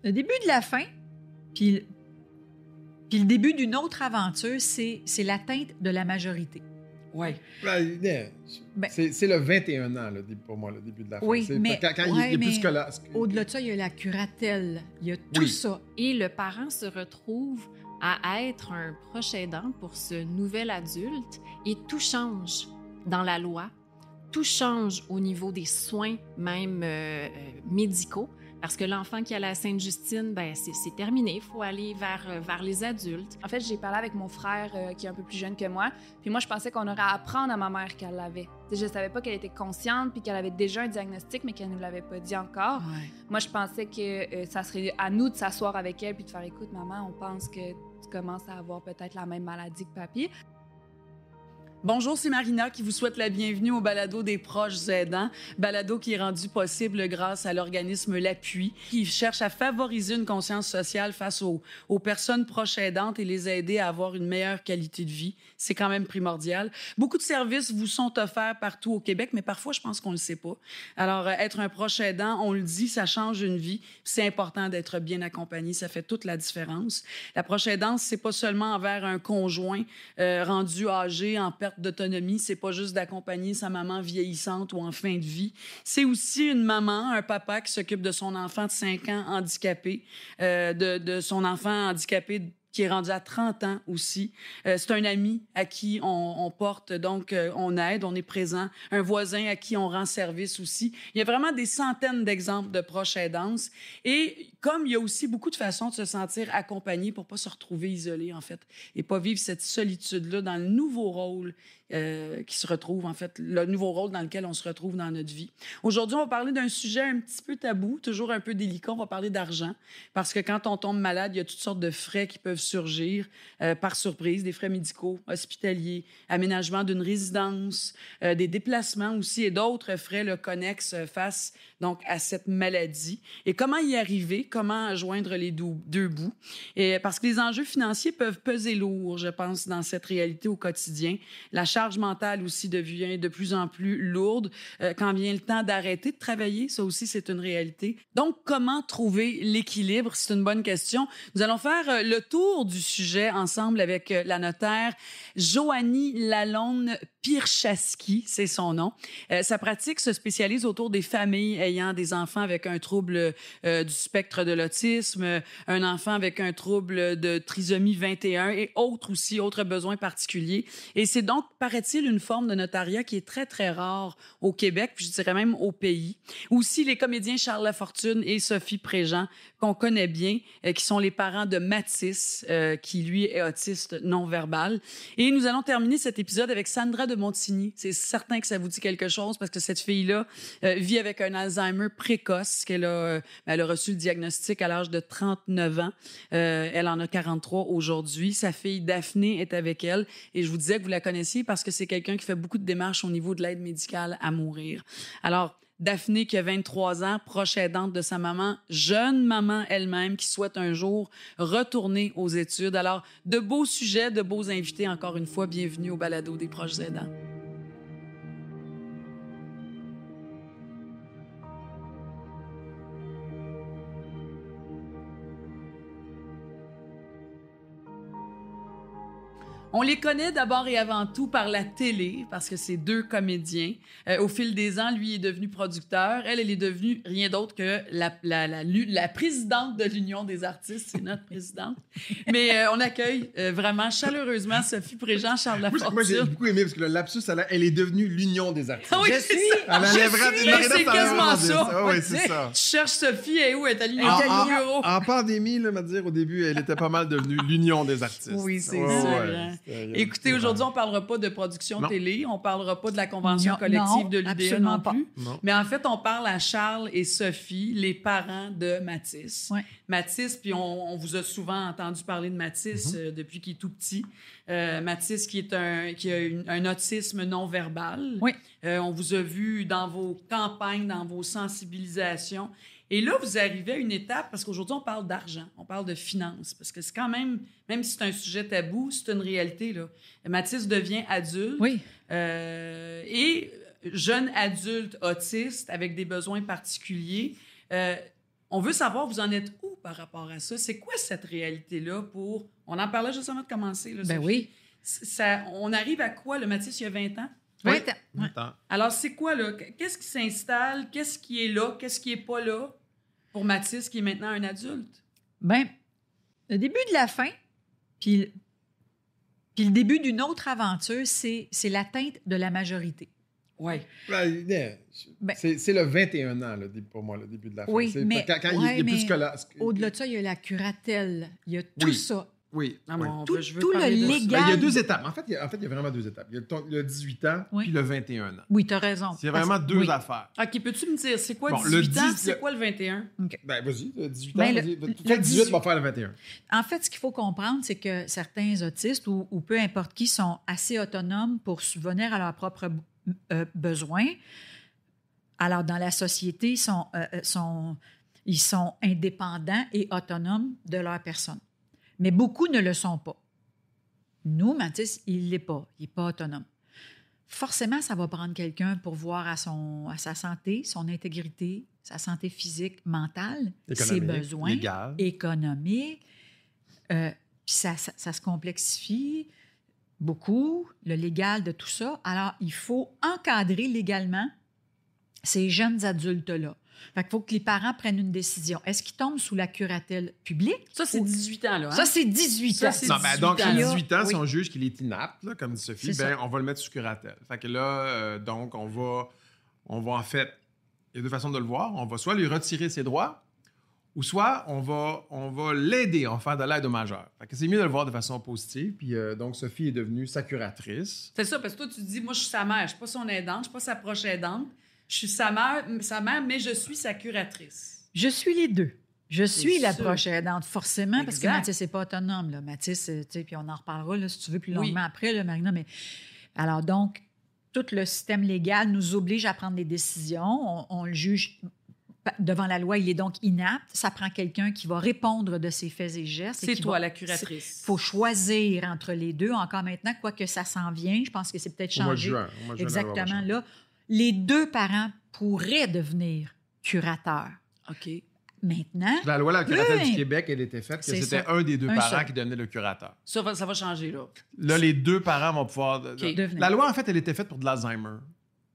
Le début de la fin, puis le début d'une autre aventure, c'est l'atteinte de la majorité. Oui. C'est le 21 ans, là, pour moi, le début de la fin. Oui, mais, quand il est plus scolaire. Au-delà de ça, il y a la curatelle, il y a tout ça. Et le parent se retrouve à être un proche aidant pour ce nouvel adulte et tout change dans la loi. Tout change au niveau des soins, même médicaux. Parce que l'enfant qui est à la Sainte-Justine, ben c'est terminé. Il faut aller vers les adultes. En fait, j'ai parlé avec mon frère qui est un peu plus jeune que moi. Puis moi, je pensais qu'on aurait à apprendre à ma mère qu'elle l'avait. Je ne savais pas qu'elle était consciente puis qu'elle avait déjà un diagnostic, mais qu'elle ne nous l'avait pas dit encore. Ouais. Moi, je pensais que ça serait à nous de s'asseoir avec elle puis de faire « Écoute, maman, on pense que tu commences à avoir peut-être la même maladie que papy. » Bonjour, c'est Marina qui vous souhaite la bienvenue au balado des proches aidants. Balado qui est rendu possible grâce à l'organisme L'Appui, qui cherche à favoriser une conscience sociale face aux personnes proches aidantes et les aider à avoir une meilleure qualité de vie. C'est quand même primordial. Beaucoup de services vous sont offerts partout au Québec, mais parfois, je pense qu'on ne le sait pas. Alors, être un proche aidant, on le dit, ça change une vie. C'est important d'être bien accompagné. Ça fait toute la différence. La proche aidance, c'est pas seulement envers un conjoint rendu âgé, en perte d'autonomie. C'est pas juste d'accompagner sa maman vieillissante ou en fin de vie. C'est aussi une maman, un papa qui s'occupe de son enfant de 5 ans handicapé, de son enfant handicapé qui est rendu à 30 ans aussi. C'est un ami à qui on porte, donc on aide, on est présent. Un voisin à qui on rend service aussi. Il y a vraiment des centaines d'exemples de proches aidances. Et comme il y a aussi beaucoup de façons de se sentir accompagné pour pas se retrouver isolé, en fait, et pas vivre cette solitude-là dans le nouveau rôle qui se retrouve, en fait, le nouveau rôle dans lequel on se retrouve dans notre vie. Aujourd'hui, on va parler d'un sujet un petit peu tabou, toujours un peu délicat. On va parler d'argent, parce que quand on tombe malade, il y a toutes sortes de frais qui peuvent surgir par surprise, des frais médicaux, hospitaliers, aménagement d'une résidence, des déplacements aussi et d'autres frais connexes face donc à cette maladie. Et comment y arriver? Comment joindre les deux bouts? Et parce que les enjeux financiers peuvent peser lourd, je pense, dans cette réalité au quotidien. La charge mentale aussi devient de plus en plus lourde quand vient le temps d'arrêter de travailler. Ça aussi, c'est une réalité. Donc, comment trouver l'équilibre? C'est une bonne question. Nous allons faire le tour du sujet ensemble avec la notaire Joanie Lalonde-Pirchaski, c'est son nom. Sa pratique se spécialise autour des familles ayant des enfants avec un trouble du spectre de l'autisme, un enfant avec un trouble de trisomie 21 et autres besoins particuliers. Et c'est donc, paraît-il, une forme de notariat qui est très, très rare au Québec, puis je dirais même au pays. Aussi, les comédiens Charles Lafortune et Sophie Préjean, qu'on connaît bien, qui sont les parents de Mathis, qui, lui, est autiste non-verbal. Et nous allons terminer cet épisode avec Sandra de Montigny. C'est certain que ça vous dit quelque chose, parce que cette fille-là vit avec un Alzheimer précoce, elle a reçu le diagnostic à l'âge de 39 ans. Elle en a 43 aujourd'hui. Sa fille Daphné est avec elle. Et je vous disais que vous la connaissiez parce que c'est quelqu'un qui fait beaucoup de démarches au niveau de l'aide médicale à mourir. Alors, Daphné, qui a 23 ans, proche aidante de sa maman, jeune maman elle-même, qui souhaite un jour retourner aux études. Alors, de beaux sujets, de beaux invités, encore une fois. Bienvenue au balado des proches aidants. On les connaît d'abord et avant tout par la télé, parce que c'est deux comédiens. Au fil des ans, lui est devenu producteur. Elle est devenue rien d'autre que la présidente de l'Union des artistes. C'est notre présidente. Mais on accueille vraiment chaleureusement Sophie Préjean, Charles Lafortune. Moi, j'ai beaucoup aimé, parce que le lapsus, elle est devenue l'Union des artistes. Ah oui, c'est quasiment ça. Oui, c'est ça. Tu cherches Sophie, et où est à l'Union? En pandémie, là, au début, elle était pas mal devenue l'Union des artistes. Oui, c'est ça. Écoutez, aujourd'hui, on ne parlera pas de production télé, on ne parlera pas de la convention collective de l'UDA non plus. Non. Mais en fait, on parle à Charles et Sophie, les parents de Mathis. Ouais. Mathis, puis on vous a souvent entendu parler de Mathis depuis qu'il est tout petit. Mathis qui a un autisme non-verbal. Oui. On vous a vu dans vos campagnes, dans vos sensibilisations. Et là, vous arrivez à une étape, parce qu'aujourd'hui, on parle d'argent, on parle de finances, parce que c'est quand même si c'est un sujet tabou, c'est une réalité, là. Mathis devient adulte. Oui. Et jeune adulte autiste avec des besoins particuliers. On veut savoir, vous en êtes où par rapport à ça. C'est quoi cette réalité-là pour... On en parlait juste avant de commencer. Là, Ben Sophie. oui. On arrive à quoi, le Mathis, il y a 20 ans? Oui. Attends. Alors, c'est quoi, là? Qu'est-ce qui s'installe? Qu'est-ce qui est là? Qu'est-ce qui n'est pas là pour Mathis, qui est maintenant un adulte? Ben, le début de la fin, puis le début d'une autre aventure, c'est l'atteinte de la majorité. Oui. Ben, c'est le 21 ans, là, pour moi, le début de la fin. Oui, mais, quand il y a plus scolaire. Au-delà de ça, il y a la curatelle, il y a tout ça. Oui. Non, oui. mais on Tout- veut- je veux tout le parler de ça. légal. Ben, il y a 2 étapes. En fait, il y a vraiment 2 étapes. Il y a le 18 ans Oui. puis le 21 ans. Oui, tu as raison. C'est vraiment 2 Oui. affaires. OK, peux-tu me dire, c'est quoi Bon, le 18 ans, 10, c'est quoi le 21? Ben, vas-y, le 18 ans, Ben, vas-y. le Fais le 18, va faire le 21. En fait, ce qu'il faut comprendre, c'est que certains autistes ou peu importe qui sont assez autonomes pour subvenir à leurs propres besoins. Alors, dans la société, ils sont indépendants et autonomes de leur personne. Mais beaucoup ne le sont pas. Nous, Mathis, il ne l'est pas. Il n'est pas autonome. Forcément, ça va prendre quelqu'un pour voir à sa santé, son intégrité, sa santé physique, mentale, ses Économique, besoins légal. économiques. Puis ça se complexifie beaucoup, le légal de tout ça. Alors, il faut encadrer légalement ces jeunes adultes-là. Fait qu'il faut que les parents prennent une décision. Est-ce qu'ils tombent sous la curatelle publique? Ça, c'est 18 ans, là. Hein? Ça, c'est 18 Ça, ans. c'est Non, ben, 18 donc, ans. à 18 ans, Oui. si on juge qu'il est inapte, là, comme dit Sophie, C'est ben, ça. on va le mettre sous curatelle. Fait que là, donc, on va en fait, il y a 2 façons de le voir. On va soit lui retirer ses droits, ou soit on va l'aider, on va faire de l'aide au majeur. Fait que c'est mieux de le voir de façon positive. Puis donc, Sophie est devenue sa curatrice. C'est ça, parce que toi, tu te dis, moi, je suis sa mère, je suis pas son aidante, je suis pas sa proche aidante. Je suis sa mère, mais je suis sa curatrice. Je suis les deux. Je suis la sûr. proche aidante, forcément, parce que Exact. Mathis n'est pas autonome. Là. Mathis, tu sais, puis on en reparlera, là, si tu veux, plus Oui. longuement après, là, Marina. Mais alors, donc, tout le système légal nous oblige à prendre des décisions. On le juge devant la loi, il est donc inapte. Ça prend quelqu'un qui va répondre de ses faits et gestes. C'est toi, la curatrice. Il faut choisir entre les deux. Encore maintenant, quoique ça s'en vient, je pense que c'est peut-être Au mois de changé. juin. Au mois de juin, la loi va Exactement, changer. là. Les 2 parents pourraient devenir curateurs. OK. Maintenant, La loi, la curatelle Oui. du Québec, elle était faite que C'est c'était ça. un des 2 Un parents seul. qui devenait le curateur. Ça va changer, là. Là, les 2 parents vont pouvoir... devenir. La loi, en fait, elle était faite pour de l'Alzheimer.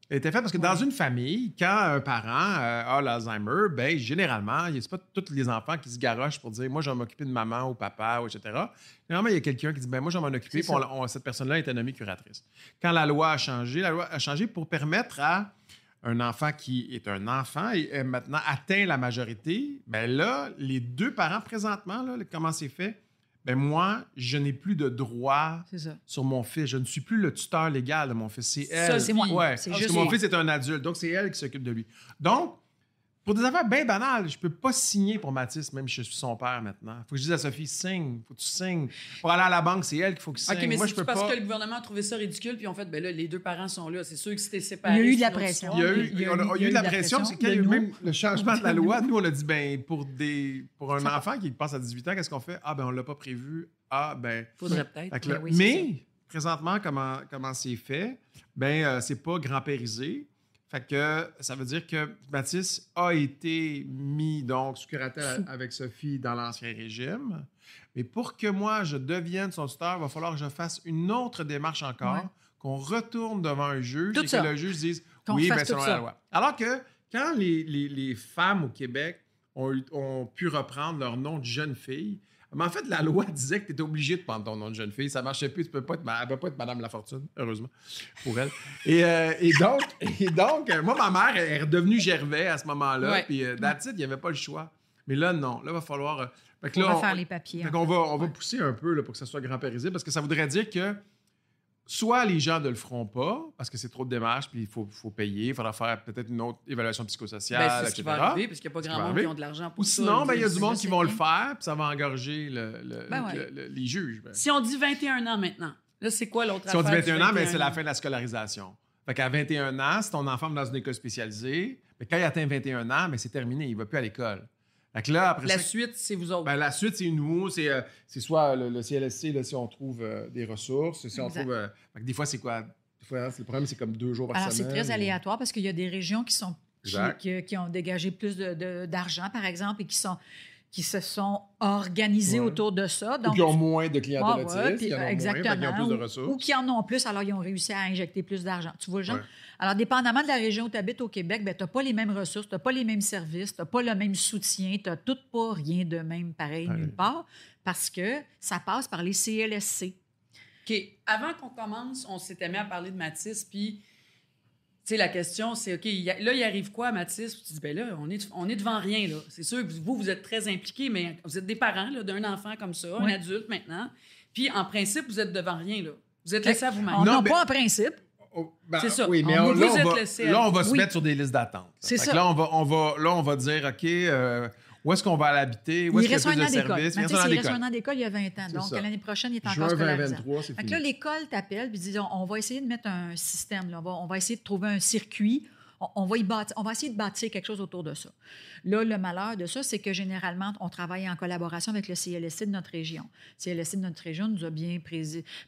Elle était faite parce que dans une famille, quand un parent a l'Alzheimer, ben généralement, c'est pas tous les enfants qui se garochent pour dire « moi, je vais m'occuper de maman ou papa, ou etc. » Généralement, il y a quelqu'un qui dit « ben moi, je vais m'en occuper. » C'est Puis cette personne-là était nommée curatrice. Quand la loi a changé pour permettre à un enfant qui est un enfant et est maintenant atteint la majorité, ben là, les 2 parents présentement, là, comment c'est fait? Ben moi, je n'ai plus de droit c'est ça. sur mon fils. Je ne suis plus le tuteur légal de mon fils. C'est elle. Ça, c'est moi. Ouais, C'est parce juste que mon moi. fils est un adulte, donc c'est elle qui s'occupe de lui. Donc, pour des affaires bien banales, je ne peux pas signer pour Mathis, même si je suis son père maintenant. Il faut que je dise à Sophie, signe, faut que tu signes. Pour aller à la banque, c'est elle qu'il faut qu'il signe. OK, mais moi, c'est je peux parce pas. que le gouvernement a trouvé ça ridicule, puis en fait, ben là, les 2 parents sont là. C'est sûr que si t'es Il séparé... y a eu de c'est la une autre pression. histoire. Il y a eu de la pression, parce que quand il y a eu de même nous. le changement de la De loi, nous. nous, on a dit, ben pour un enfant qui passe à 18 ans, qu'est-ce qu'on fait? Ah, ben on ne l'a pas prévu. Ah, ben... Faudrait peut-être. Fait que là- Ben oui, c'est mais, présentement, comment c'est fait? Ben, c'est pas grand-périsé. Fait que ça veut dire que Mathis a été mis donc sous curatelle avec Sophie dans l'Ancien Régime. Mais pour que moi, je devienne son tuteur, il va falloir que je fasse une autre démarche encore, Ouais. qu'on retourne devant un juge Tout et ça. que le juge dise Qu'on oui, fasse ben, selon tout la ça. loi. Alors que quand les femmes au Québec ont pu reprendre leur nom de jeune fille, mais en fait, la loi disait que tu étais obligé de prendre ton nom de jeune fille. Ça ne marchait plus. Elle ne peut pas être Madame Lafortune, heureusement, pour elle. Et donc, moi, ma mère est redevenue Gervais à ce moment-là. Ouais. Puis, that's it, il n'y avait pas le choix. Mais là, non. Là, il va falloir... fait que On là, va faire les papiers. fait qu'on va pousser un peu là, pour que ça soit grand-périsé, parce que ça voudrait dire que soit les gens ne le feront pas, parce que c'est trop de démarches, puis il faut payer, il faudra faire peut-être une autre évaluation psychosociale, Ben, c'est ce qui etc. va arriver, parce qu'il n'y a pas Ce qui grand va monde qui arriver. ont de l'argent pour Ou ça. sinon, ben, il y a du je monde sais qui vont le bien. faire, puis ça va engorger Ben ouais. les juges. Ben. Si on dit 21 ans maintenant, là, c'est quoi l'autre Si on dit affaire du 21 ans, ben, c'est la ans? fin de la scolarisation. Fait qu'à 21 ans, si ton enfant va dans une école spécialisée, ben, quand il atteint 21 ans, ben, c'est terminé, il ne va plus à l'école. Fait que là, après La ça, suite, c'est vous autres. ben, la suite, c'est nous. C'est soit le CLSC, là, si on trouve des ressources. Si on Exact. trouve, fait que des fois, c'est quoi? Des fois, le problème, c'est comme 2 jours par Alors, c'est semaine. très aléatoire parce qu'il y a des régions Exact. qui ont dégagé plus d'argent, par exemple, et qui sont... qui se sont organisés autour de ça. Ou Donc, qui ont moins de clientèle autiste, puis, qui en ont moins, exactement. fait qu'ils ont plus de Ou ressources. qui en ont plus, alors ils ont réussi à injecter plus d'argent. Tu vois le genre? Ouais. Alors, dépendamment de la région où tu habites au Québec, tu n'as pas les mêmes ressources, tu n'as pas les mêmes services, tu n'as pas le même soutien, tu n'as tout pas rien de même pareil nulle part, parce que ça passe par les CLSC. OK. Avant qu'on commence, on s'était mis à parler de Mathis, puis, tu sais, la question, c'est, OK, là, il arrive quoi à Mathis? Puis tu dis, ben là, on est devant rien, là. C'est sûr que vous êtes très impliqués, mais vous êtes des parents, là, d'un enfant comme ça, un adulte maintenant. Puis, en principe, vous êtes devant rien, là. Vous êtes laissé à vous-même. On n'a pas en principe. C'est ça. Oui, mais Vous là, êtes on va, laissé à- là, on va se Oui. mettre sur des listes d'attente. C'est Fait ça. que là, on va dire, OK, où est-ce qu'on va l'habiter? Où Il est-ce reste qu'il y a un plus an de d'école. services? Mathis, il reste un an d'école il y a 20 ans. C'est Donc, ça. l'année prochaine, il est Juin encore scolarisé. 2023, c'est Fait que fini. là, l'école t'appelle et dit on va essayer de mettre un système. Là. On va essayer de trouver un circuit. On va essayer de bâtir quelque chose autour de ça. Là, le malheur de ça, c'est que généralement, on travaille en collaboration avec le CLSC de notre région. Le CLSC de notre région nous a bien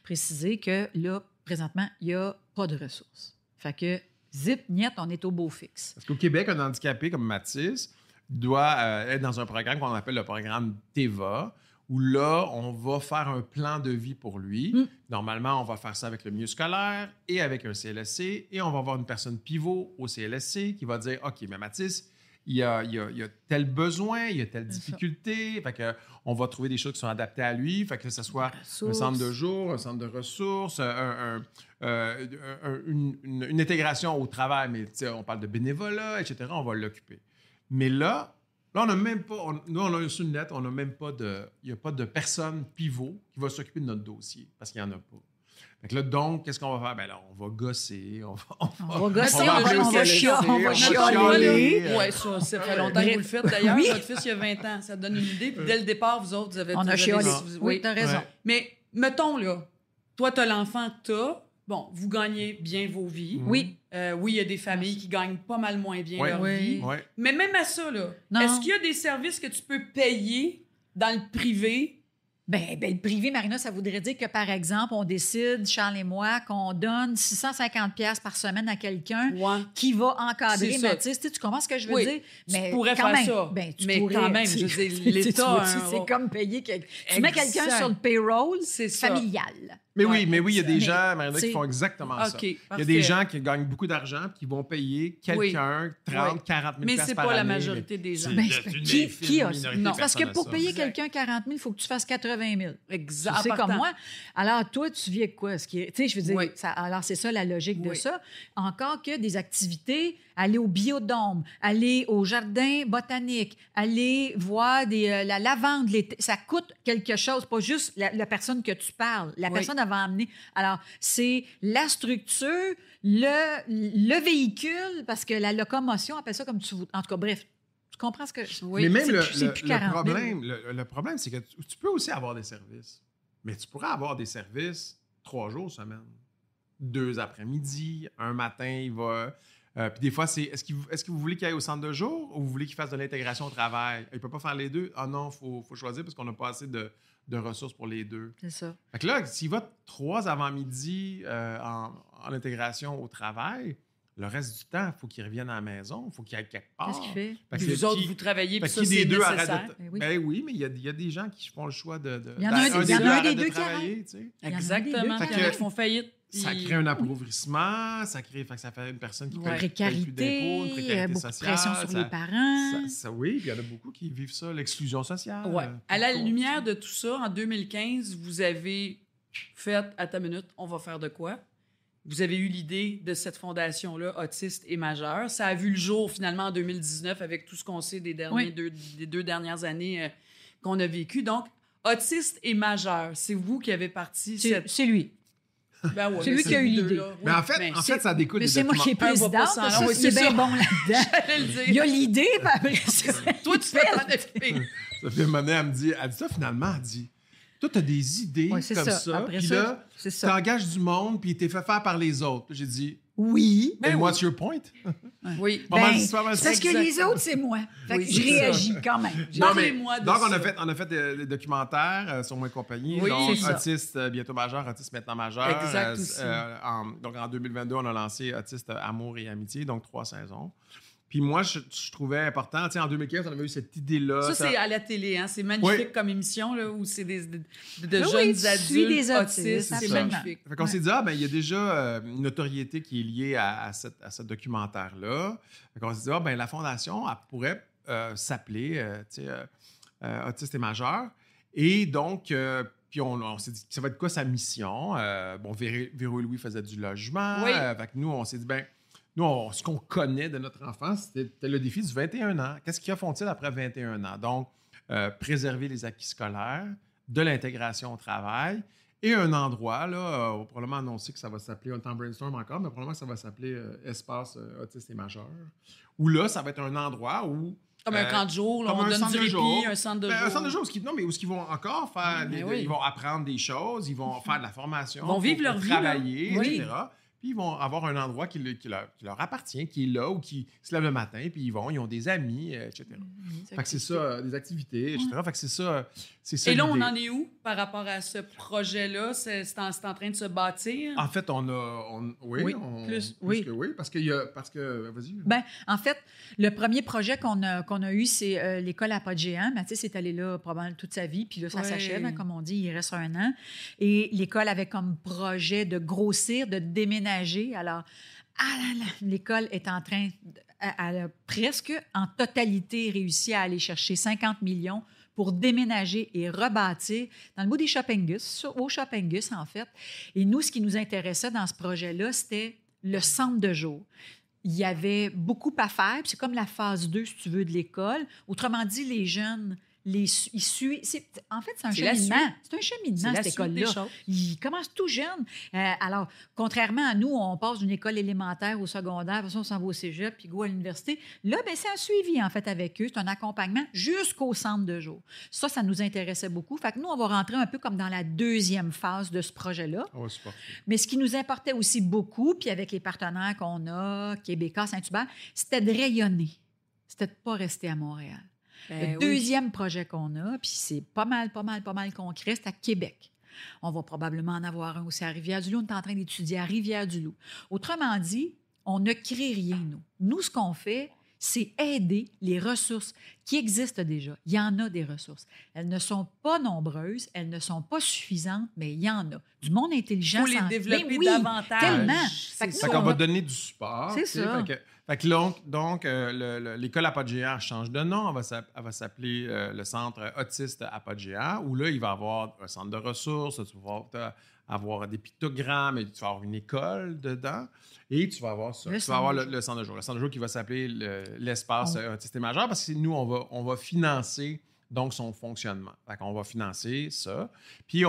précisé que là, présentement, il n'y a pas de ressources. Fait que, zip, niet, on est au beau fixe. Parce qu'au Québec, un handicapé comme Mathis doit être dans un programme qu'on appelle le programme TEVA, où là, on va faire un plan de vie pour lui. Normalement, on va faire ça avec le milieu scolaire et avec un CLSC, et on va avoir une personne pivot au CLSC qui va dire, OK, mais Mathis, il y a tel besoin, il y a telle difficulté, fait que on va trouver des choses qui sont adaptées à lui, fait que ce soit un centre de jour, un centre de ressources, une intégration au travail, mais on parle de bénévolat, etc., on va l'occuper. Mais là, on n'a même pas, nous, on a reçu une lettre, on n'a même pas il n'y a pas de personne pivot qui va s'occuper de notre dossier, parce qu'il n'y en a pas. Fait que là, donc, qu'est-ce qu'on va faire? Ben là, on va gosser, on va chialer. Oui, ça fait longtemps que vous le faites. D'ailleurs, votre fils, il y a 20 ans. Ça te donne une idée. Puis dès le départ, vous autres, vous avez... On a chialé. Oui, tu as raison. Ouais. Mais mettons, là, toi, tu as l'enfant que tu as. Bon, vous gagnez bien vos vies. Oui. Oui, il y a des familles qui gagnent pas mal moins bien Ouais. leur Oui. vie. Ouais. Mais même à ça, là, Non. est-ce qu'il y a des services que tu peux payer dans le privé? Ben, le privé, Marina, ça voudrait dire que, par exemple, on décide, Charles et moi, qu'on donne 650$ par semaine à quelqu'un Ouais. qui va encadrer C'est ça. Mathis. Tu comprends ce que je veux Oui, dire? tu pourrais quand faire même, ça. Ben, tu Mais pourrais, quand même, tu- je veux dire, tu l'État vois, a un- c'est comme payer quelqu'un. Tu mets quelqu'un Exact. sur le payroll C'est ça. familial. Mais Ouais, oui, il y a des mais gens, Marina, qui c'est- font exactement ça. OK, Il y a parfait. des gens qui gagnent beaucoup d'argent et qui vont payer quelqu'un 30, Oui. 40 000 Mais piastres c'est par pas la année, majorité des gens. c'est Ben, une qui infime a minorité ça? de Non, parce que personnes pour à payer ça. quelqu'un 40 000, il faut que tu fasses 80 000. Exact. Tu sais, En comme partant. moi. Alors, toi, tu vis avec quoi? Tu sais, je veux dire, Oui. alors c'est ça la logique de Oui. ça. Encore que des activités, aller au biodôme, aller au jardin botanique, aller voir la lavande, ça coûte quelque chose, pas juste la personne que tu parles. La Oui. personne elle va emmener. Alors, c'est la structure, le véhicule, parce que la locomotion, appelle ça comme tu veux. En tout cas, bref, tu comprends ce que... Oui. Mais même c'est plus 40 000. le problème, c'est que tu peux aussi avoir des services. Mais tu pourrais avoir des services 3 jours semaine. 2 après-midi, un matin, il va... puis des fois, c'est est-ce que vous voulez qu'il aille au centre de jour ou vous voulez qu'il fasse de l'intégration au travail? Il ne peut pas faire les deux. Ah non, il faut choisir parce qu'on n'a pas assez de ressources pour les deux. C'est ça. Fait que là, s'il va 3 avant-midi en intégration au travail, le reste du temps, il faut qu'il revienne à la maison, il faut qu'il aille quelque part. Qu'est-ce qu'il fait? Fait que Vous autres, qui- vous travaillez, puis fait ça, qui des c'est deux nécessaire. arrête de... Ben oui. Ben oui, mais il y a des gens qui font le choix de Il y en a un des arrête deux de qui travailler, tu sais. Il y en a Exactement. des deux Il y en a qui- qui font faillite. Ça puis- crée un appauvrissement, ça fait une personne qui Ouais. paye plus d'impôts, une Précarité, précarité beaucoup sociale. de pression sur ça- les parents. oui, puis il y en a beaucoup qui vivent ça, l'exclusion sociale. Ouais. À la Tout. lumière de tout ça, en 2015, vous avez fait, à ta minute, on va faire de quoi? Vous avez eu l'idée de cette fondation-là, Autiste et Majeur. Ça a vu le jour finalement en 2019 avec tout ce qu'on sait des Oui. des 2 dernières années qu'on a vécues. Donc, Autiste et Majeur, c'est vous qui avez parti cette... C'est lui. Ben ouais, c'est mais lui qui a eu vous deux, l'idée. là. Oui, Mais en fait, ben, ça découle Mais des c'est moi qui est documents. Un va pas présidente. sans parce l'autre. que Oui, c'est c'est bien ça. bon là-dedans. j'allais le dire. Il y a l'idée, puis après ça. Toi, tu fais t'en occuper. Sophie, à un moment donné, elle dit ça finalement, elle dit, toi, tu as des idées Ouais, c'est comme ça. ça, Après puis ça, là, c'est tu ça. engages du monde, puis t'es fait faire par les autres. J'ai dit, Oui. and what's your point? Oui. Pas mal- Ben, pas mal- c'est parce que les autres, c'est moi. Fait Oui, que je c'est ça. réagis quand même. Non, mais, Parlez-moi de donc, ça. on a fait des documentaires sur Moi Compagnie. Oui, donc, c'est ça. Autiste bientôt majeur, Autiste maintenant majeur. Exact aussi. Donc, en 2022, on a lancé Autiste Amour et Amitié, donc 3 saisons. Puis moi, je trouvais important, tu sais, en 2015, on avait eu cette idée-là. Ça, c'est à la télé, hein? C'est magnifique comme émission, là, où c'est de jeunes adultes des autistes. C'est magnifique. Fait qu'on s'est dit, il y a déjà une notoriété qui est liée à ce documentaire-là. Fait qu'on s'est dit, la Fondation, elle pourrait s'appeler, Autistes et majeurs. Et donc, puis on s'est dit, ça va être quoi sa mission? Véro et Louis faisaient du logement. Oui. Fait que nous, on s'est dit, nous, ce qu'on connaît de notre enfance, c'était le défi du 21 ans. Qu'est-ce qu'ils font-ils après 21 ans? Donc, préserver les acquis scolaires, de l'intégration au travail et un endroit, là, on va probablement annoncer que ça va s'appeler, on est en brainstorm encore, mais probablement que ça va s'appeler Espace Autistes et majeurs, où là, ça va être un endroit où... Comme un camp de jour, là, on donne du répit, un centre de jour. Un centre de jour, où ils vont encore faire... Ils vont apprendre des choses, ils vont faire de la formation. Ils vont vivre leur vie. Travailler, etc. Puis ils vont avoir un endroit qui leur appartient, qui est là, ou qui se lève le matin, puis ils ont des amis, etc. Fait que c'est ça, des activités, etc. Fait que c'est ça Et là, on l'idée. en est où par rapport à ce projet-là? C'est en train de se bâtir? En fait, oui, parce que vas-y. En fait, le premier projet qu'on a eu, c'est l'école à pas de géant. Mathis est allé là probablement toute sa vie, puis là, ça s'achève, comme on dit, il reste 1 an. Et l'école avait comme projet de grossir, de déménager. Alors, l'école est en train, elle a presque en totalité réussi à aller chercher 50 millions pour déménager et rebâtir dans le bout des Shoppingus, au Shoppingus, en fait. Et nous, ce qui nous intéressait dans ce projet-là, c'était le centre de jour. Il y avait beaucoup à faire, puis c'est comme la phase 2, si tu veux, de l'école. Autrement dit, les jeunes... En fait, c'est un cheminement. C'est un cheminement, cette école-là. Ils commencent tout jeunes. Alors, contrairement à nous, on passe d'une école élémentaire au secondaire, après ça, on s'en va au cégep, puis go à l'université. Là, c'est un suivi, en fait, avec eux. C'est un accompagnement jusqu'au centre de jour. Ça nous intéressait beaucoup. Fait que nous, on va rentrer un peu comme dans la deuxième phase de ce projet-là. Oh, super. Mais ce qui nous importait aussi beaucoup, puis avec les partenaires qu'on a, Québécois, Saint-Hubert, c'était de rayonner. C'était de ne pas rester à Montréal. Le deuxième projet qu'on a, puis c'est pas mal concret, c'est à Québec. On va probablement en avoir un aussi à Rivière-du-Loup. On est en train d'étudier à Rivière-du-Loup. Autrement dit, on ne crée rien, nous. Nous, ce qu'on fait, c'est aider les ressources qui existent déjà. Il y en a des ressources. Elles ne sont pas nombreuses, elles ne sont pas suffisantes, mais il y en a. Du monde intelligent. Il faut les développer davantage. Tellement. Fait qu'on va donner du support. C'est ça. Fait que donc l'école à pas de géant change de nom. Elle va s'appeler le centre autiste à pas de géant, où là, il va y avoir un centre de ressources, tu vas avoir des pictogrammes, et tu vas avoir une école dedans, et tu vas avoir ça. Tu vas avoir le centre de jour. Le centre de jour qui va s'appeler l'espace autistes et majeurs, parce que nous, on va financer donc son fonctionnement. Fait qu'on va financer ça. Puis,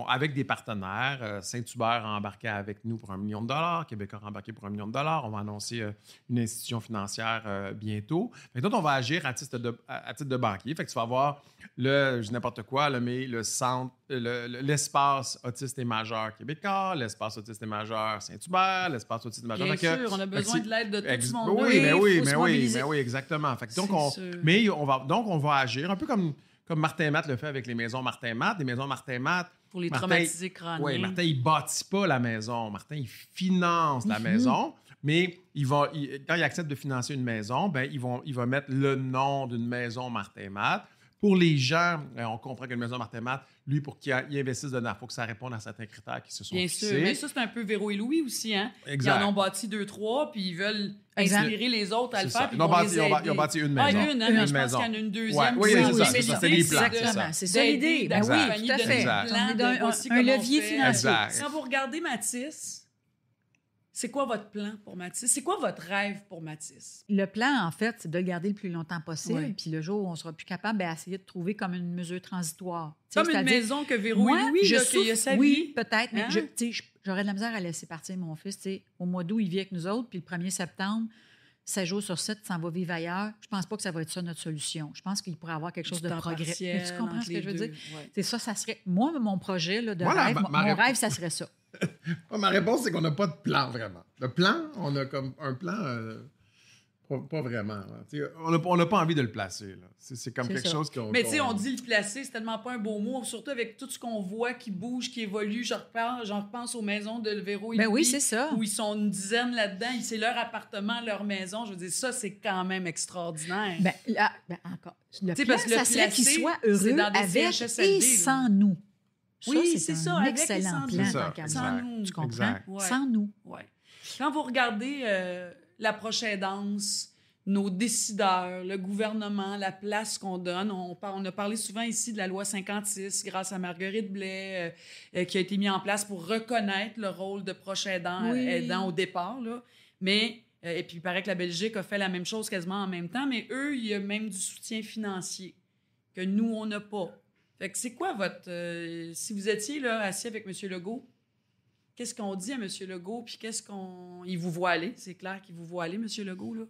avec des partenaires, Saint-Hubert a embarqué avec nous pour $1 million, Québécois a embarqué pour $1 million. On va annoncer une institution financière bientôt. Fait que donc, on va agir à titre de banquier. Fait que tu vas avoir je dis n'importe quoi, mais le centre, l'espace autiste et majeur Québécois, l'espace autiste et majeur Saint-Hubert, l'espace autiste et majeur... Bien sûr, on a besoin de l'aide de tout ce monde. Oui, exactement. Fait que donc, on va agir un peu comme Martin Matt le fait avec les maisons Martin Matt. Les maisons Martin Matt. Pour les traumatisés crâniens. Oui, Martin, il ne bâtit pas la maison. Martin, il finance la maison, mais quand il accepte de financer une maison, il va mettre le nom d'une maison Martin Matt. Pour les gens, on comprend qu'une maison Martin Matt, lui, pour qu'il investisse dedans, il faut que ça réponde à certains critères qui se sont fixés. Bien sûr. Mais ça, c'est un peu Véro et Louis aussi, hein? Exact. Ils en ont bâti 2-3, puis ils veulent inspirer les autres à le faire. Ils ont bâti une maison. Une maison. Je pense qu'il y en a une deuxième. Oui, c'est ça. C'est des plans. Exactement. C'est ça l'idée. Oui, tout à fait. Un levier financier. Quand vous regardez Mathis, c'est quoi votre plan pour Mathis? C'est quoi votre rêve pour Mathis? Le plan, en fait, c'est de le garder le plus longtemps possible. Oui. Puis le jour où on sera plus capable, essayer de trouver comme une mesure transitoire. Comme une maison que Véro et Louis, qu'il a sa vie. Oui, peut-être, mais Hein? j'aurais de la misère à laisser partir mon fils. Au mois d'août, il vit avec nous autres, puis le 1er septembre, 7 jours sur 7, s'en va vivre ailleurs. Je pense pas que ça va être ça notre solution. Je pense qu'il pourrait avoir quelque chose de progrès. Mais tu comprends ce que je veux dire? Ouais. C'est ça serait... Moi, mon projet là, de Voilà, rêve, mon rêve, ça serait ça. Ma réponse, c'est qu'on n'a pas de plan, vraiment. Le plan, on a comme un plan Pas vraiment. Là. On n'a pas envie de le placer. Là. C'est comme quelque chose qu'on... Mais tu sais, on dit le placer, c'est tellement pas un beau mot, surtout avec tout ce qu'on voit qui bouge, qui évolue. J'en repense aux maisons de Véro et Ben oui, Louis, c'est ça. où ils sont une dizaine là-dedans. C'est leur appartement, leur maison. Je veux dire, ça, c'est quand même extraordinaire. Ben, là, encore. Le T'sais, plan, parce que ça le serait qu'ils placer, soient c'est heureux dans des avec CHSLD, et sans nous. Oui, c'est ça, un avec et excellent sans plan. nous. Ça, tant qu'à sans moi. nous. Tu comprends? Exact. Ouais. Sans nous. Ouais. Quand vous regardez la prochaine danse, nos décideurs, le gouvernement, la place qu'on donne, on a parlé souvent ici de la loi 56 grâce à Marguerite Blais qui a été mise en place pour reconnaître le rôle de proche aidant, aidant au départ. Là. Mais, et puis il paraît que la Belgique a fait la même chose quasiment en même temps, mais eux, il y a même du soutien financier que nous, on n'a pas. Fait que c'est quoi votre... si vous étiez là, assis avec M. Legault, qu'est-ce qu'on dit à M. Legault, puis qu'est-ce qu'on... Il vous voit aller, c'est clair qu'il vous voit aller, M. Legault, là.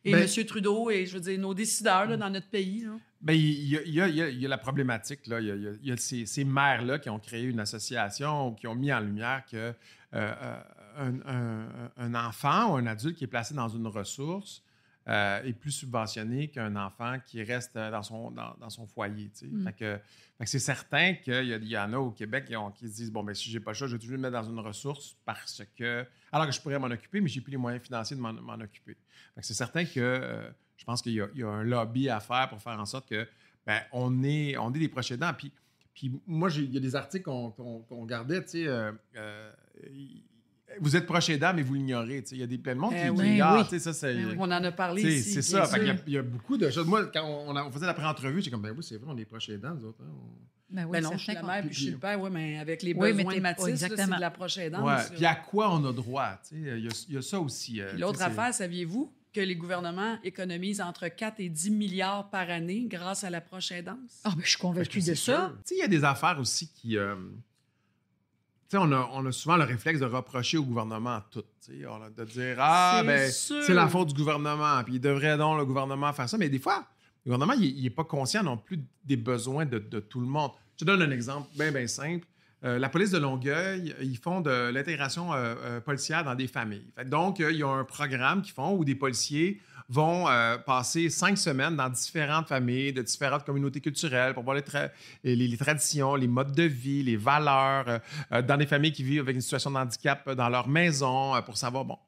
Et M. Trudeau, et je veux dire, nos décideurs là, dans notre pays. Là. Bien, il y a la problématique. Là. Il y a ces maires-là qui ont créé une association, qui ont mis en lumière que un enfant ou un adulte qui est placé dans une ressource est plus subventionné qu'un enfant qui reste dans son foyer. Fait que c'est certain qu'il y en a au Québec qui se disent « Bon, bien, si j'ai pas le choix, je vais toujours le mettre dans une ressource parce que... Alors que je pourrais m'en occuper, mais j'ai plus les moyens financiers de m'en occuper. » Fait que c'est certain que je pense qu'il y a un lobby à faire pour faire en sorte que on est des proches aidants. Puis moi, il y a des articles qu'on regardait, tu sais... vous êtes proche aidant, mais vous l'ignorez. Il y a plein de monde qui ignore. Ça, on en a parlé ici. C'est ça. Il y a beaucoup de choses. Moi, quand on faisait la pré-entrevue, j'étais comme, ben oui, c'est vrai, on est proche aidant, nous autres. Ben oui, non, je suis la mère, puis je suis le père, oui, mais avec les oui, besoins de Mathis, c'est de la proche aidante. Ouais. Puis à quoi on a droit? Il y a ça aussi. Puis l'autre affaire, saviez-vous que les gouvernements économisent entre 4 et 10 milliards par année grâce à la proche aidance? Ah, ben je suis convaincue de ça. Il y a des affaires aussi qui... on a souvent le réflexe de reprocher au gouvernement tout. De dire c'est la faute du gouvernement, puis il devrait donc le gouvernement faire ça. Mais des fois, le gouvernement, il n'est pas conscient non plus des besoins de tout le monde. Je te donne un exemple bien simple. La police de Longueuil, ils font de l'intégration policière dans des familles. Donc, il y a un programme qu'ils font où des policiers vont passer 5 semaines dans différentes familles, de différentes communautés culturelles pour voir les traditions, les modes de vie, les valeurs, dans des familles qui vivent avec une situation de handicap dans leur maison, pour savoir, bon...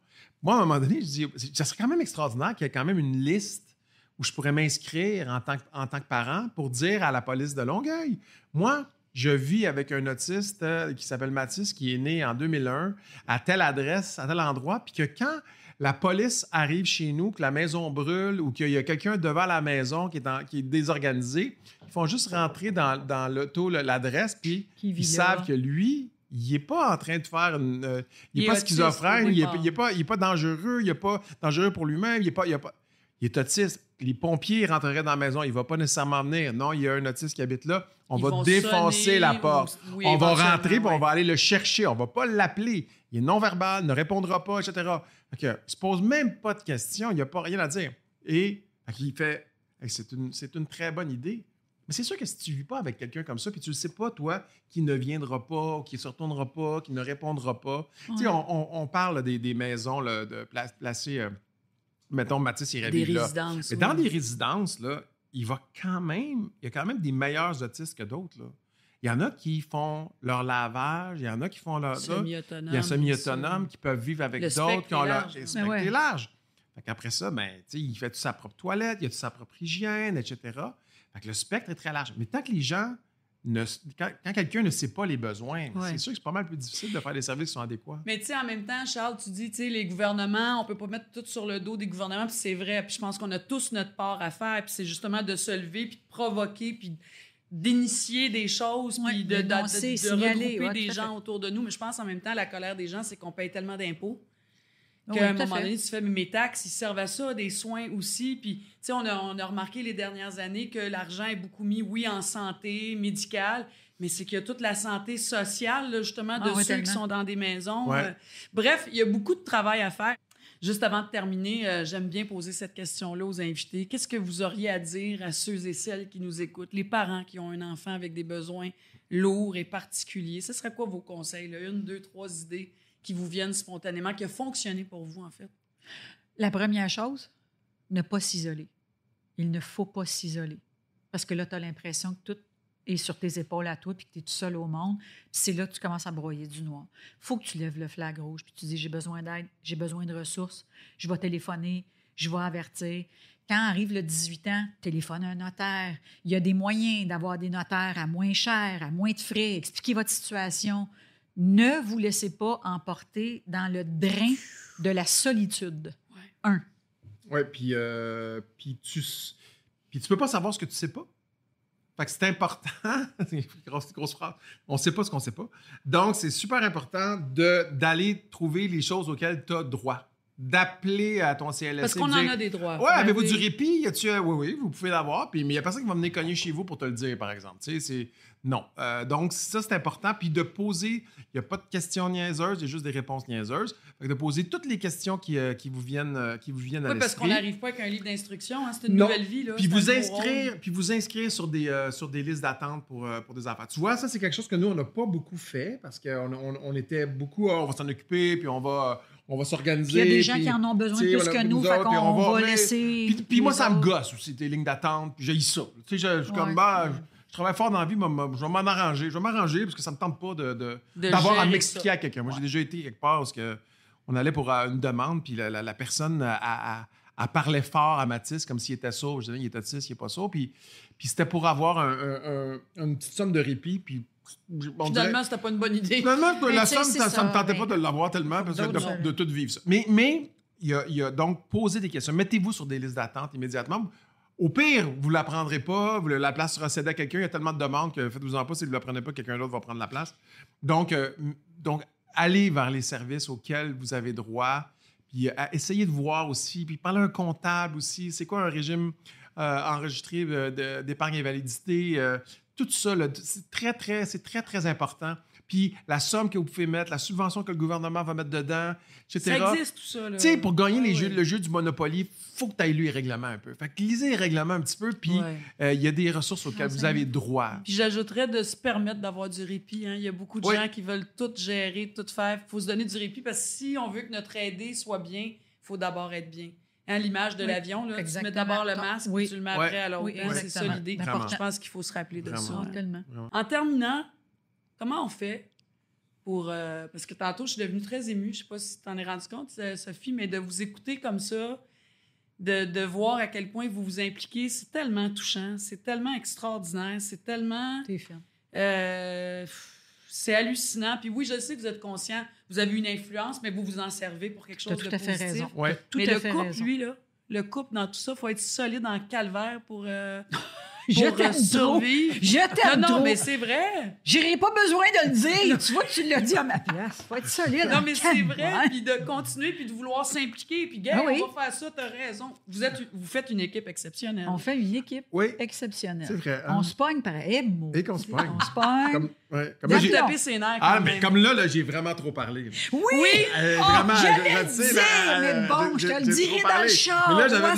Moi, à un moment donné, je dis, ça serait quand même extraordinaire qu'il y ait quand même une liste où je pourrais m'inscrire en tant que parent pour dire à la police de Longueuil, moi... Je vis avec un autiste qui s'appelle Mathis, qui est né en 2001, à telle adresse, à tel endroit, puis que quand la police arrive chez nous, que la maison brûle ou qu'il y a quelqu'un devant la maison qui est désorganisé, ils font juste rentrer dans l'auto l'adresse, puis ils savent que lui, il n'est pas en train de faire il n'est pas schizophrène, il n'est pas dangereux, il n'est pas dangereux pour lui-même, il est autiste. Les pompiers rentreraient dans la maison, il ne va pas nécessairement venir. Non, il y a un autiste qui habite là. On va défoncer la porte. On va rentrer, puis on va aller le chercher. On ne va pas l'appeler. Il est non-verbal, ne répondra pas, etc. Donc, il ne se pose même pas de questions. Il n'y a pas rien à dire. Et il fait c'est une très bonne idée. Mais c'est sûr que si tu ne vis pas avec quelqu'un comme ça, puis tu ne sais pas, toi, qui ne viendra pas, qui ne se retournera pas, qui ne répondra pas. Ouais. Tu sais, on parle des maisons là, de placer... mettons, Mathis irait vivre là. Des résidences. Mais dans des résidences, là, il y a quand même des meilleurs autistes que d'autres. Là. Il y en a qui font leur lavage, il y en a qui font leur... Semi-autonome. Il y a semi-autonomes qui peuvent vivre avec d'autres qui ont leur... Le spectre est large. Fait qu'après ça, il fait toute sa propre toilette, il a toute sa propre hygiène, etc. Fait que le spectre est très large. Mais tant que les gens... Quand quelqu'un ne sait pas les besoins, c'est sûr que c'est pas mal plus difficile de faire des services qui sont adéquats. Mais tu sais, en même temps, Charles, tu dis, tu sais, les gouvernements, on peut pas mettre tout sur le dos des gouvernements, puis c'est vrai. Puis je pense qu'on a tous notre part à faire, puis c'est justement de se lever, puis de provoquer, puis d'initier des choses, puis de regrouper des gens autour de nous. Mais je pense en même temps, la colère des gens, c'est qu'on paye tellement d'impôts qu'à un moment donné, tu fais, mais mes taxes, ils servent à ça, des soins aussi. Puis, tu sais, on a remarqué les dernières années que l'argent est beaucoup mis, oui, en santé médicale, mais c'est qu'il y a toute la santé sociale, là, justement, de ceux qui sont dans des maisons. Ouais. Bref, il y a beaucoup de travail à faire. Juste avant de terminer, j'aime bien poser cette question-là aux invités. Qu'est-ce que vous auriez à dire à ceux et celles qui nous écoutent, les parents qui ont un enfant avec des besoins lourds et particuliers? Ce serait quoi vos conseils? Là? 1, 2, 3 idées qui vous viennent spontanément, qui a fonctionné pour vous, en fait? La première chose, ne pas s'isoler. Il ne faut pas s'isoler. Parce que là, tu as l'impression que tout est sur tes épaules à toi puis que tu es tout seul au monde. Puis c'est là que tu commences à broyer du noir. Il faut que tu lèves le flag rouge puis tu dis, j'ai besoin d'aide, j'ai besoin de ressources, je vais téléphoner, je vais avertir. Quand arrive le 18 ans, téléphone à un notaire. Il y a des moyens d'avoir des notaires à moins cher, à moins de frais. Expliquez votre situation. Ne vous laissez pas emporter dans le drain de la solitude. Ouais. Oui, puis tu peux pas savoir ce que tu sais pas. Fait que c'est important. grosse phrase. On sait pas ce qu'on sait pas. Donc, c'est super important d'aller trouver les choses auxquelles tu as droit. D'appeler à ton CLSC. Parce qu'on en a des droits. Ouais, avez-vous du répit? Oui, vous pouvez l'avoir. Mais il n'y a personne qui va venir cogner chez vous pour te le dire, par exemple. Tu sais, non. Donc, ça, c'est important. Puis de poser, il n'y a pas de questions niaiseuses, il y a juste des réponses niaiseuses. Fait que de poser toutes les questions qui vous viennent à l'esprit. Oui, parce qu'on n'arrive pas avec un livre d'instruction. Hein, c'est une nouvelle vie. Là, puis vous inscrire sur des listes d'attente pour des affaires. Tu vois, ça, c'est quelque chose que nous, on n'a pas beaucoup fait parce qu'on était beaucoup, on va s'en occuper, puis on va s'organiser. Il y a des gens qui en ont besoin plus que nous, fait qu'on va laisser... Puis moi, ça me gosse aussi, tes lignes d'attente, puis j'ai ça. Tu sais, je suis comme, je travaille fort dans la vie, mais je vais m'en arranger. Je vais m'arranger parce que ça ne me tente pas d'avoir à m'expliquer à quelqu'un. Moi, j'ai déjà été quelque part parce qu'on allait pour une demande, puis la personne elle parlait fort à Mathis comme s'il était sourd. Je disais, il est autiste, il n'est pas sourd. Puis c'était pour avoir une petite somme de répit, puis finalement, c'était pas une bonne idée. Finalement, la somme, ça ne me tentait pas de l'avoir tellement parce que de tout vivre ça. Mais il y a donc poser des questions. Mettez-vous sur des listes d'attente immédiatement. Au pire, vous ne la prendrez pas, la place sera cédée à quelqu'un. Il y a tellement de demandes que faites-vous-en pas. Si vous ne la prenez pas, quelqu'un d'autre va prendre la place. Donc, allez vers les services auxquels vous avez droit. Puis essayez de voir aussi. Puis parlez à un comptable aussi. C'est quoi un régime enregistré d'épargne invalidité? Tout ça, là, c'est très, très important. Puis la somme que vous pouvez mettre, la subvention que le gouvernement va mettre dedans, etc. Ça existe, tout ça. Tu sais, pour gagner le jeu du Monopoly, il faut que tu ailles lu les règlements un peu. Fait que lisez les règlements un petit peu, puis il y a des ressources auxquelles vous avez droit. Puis j'ajouterais de se permettre d'avoir du répit. Hein. Il y a beaucoup de gens qui veulent tout gérer, tout faire. Il faut se donner du répit parce que si on veut que notre aidé soit bien, il faut d'abord être bien. Hein, l'image de l'avion, là, tu mets d'abord le masque, puis tu le mets après à l'autre. C'est ça l'idée. Je pense qu'il faut se rappeler de ça. Tellement. En terminant, comment on fait pour... parce que tantôt, je suis devenue très émue. Je ne sais pas si tu t'en es rendu compte, Sophie, mais de vous écouter comme ça, de voir à quel point vous vous impliquez, c'est tellement touchant, c'est tellement extraordinaire, c'est tellement... T'es fière. C'est hallucinant. Puis oui, je sais que vous êtes conscient, vous avez une influence, mais vous vous en servez pour quelque chose de positif. Tout à fait raison. Ouais. Mais le couple, lui, là, le couple dans tout ça, il faut être solide en calvaire pour survivre. Je t'aime trop. Non, mais c'est vrai. J'aurais pas besoin de le dire. Tu vois, tu l'as dit à ma place. Faut être solide. Non, mais c'est vrai. Puis de continuer, puis de vouloir s'impliquer. Puis, gars, on va faire ça, t'as raison. Vous faites une équipe exceptionnelle. On fait une équipe exceptionnelle. C'est vrai. On se pogne pareil. Et qu'on se pogne. On se pogne. Comme là, j'ai tapé ses nerfs. Mais comme là, j'ai vraiment trop parlé. Oui! Vraiment, j'allais le dire, mais bon, je te le dirai dans le char. Mais là,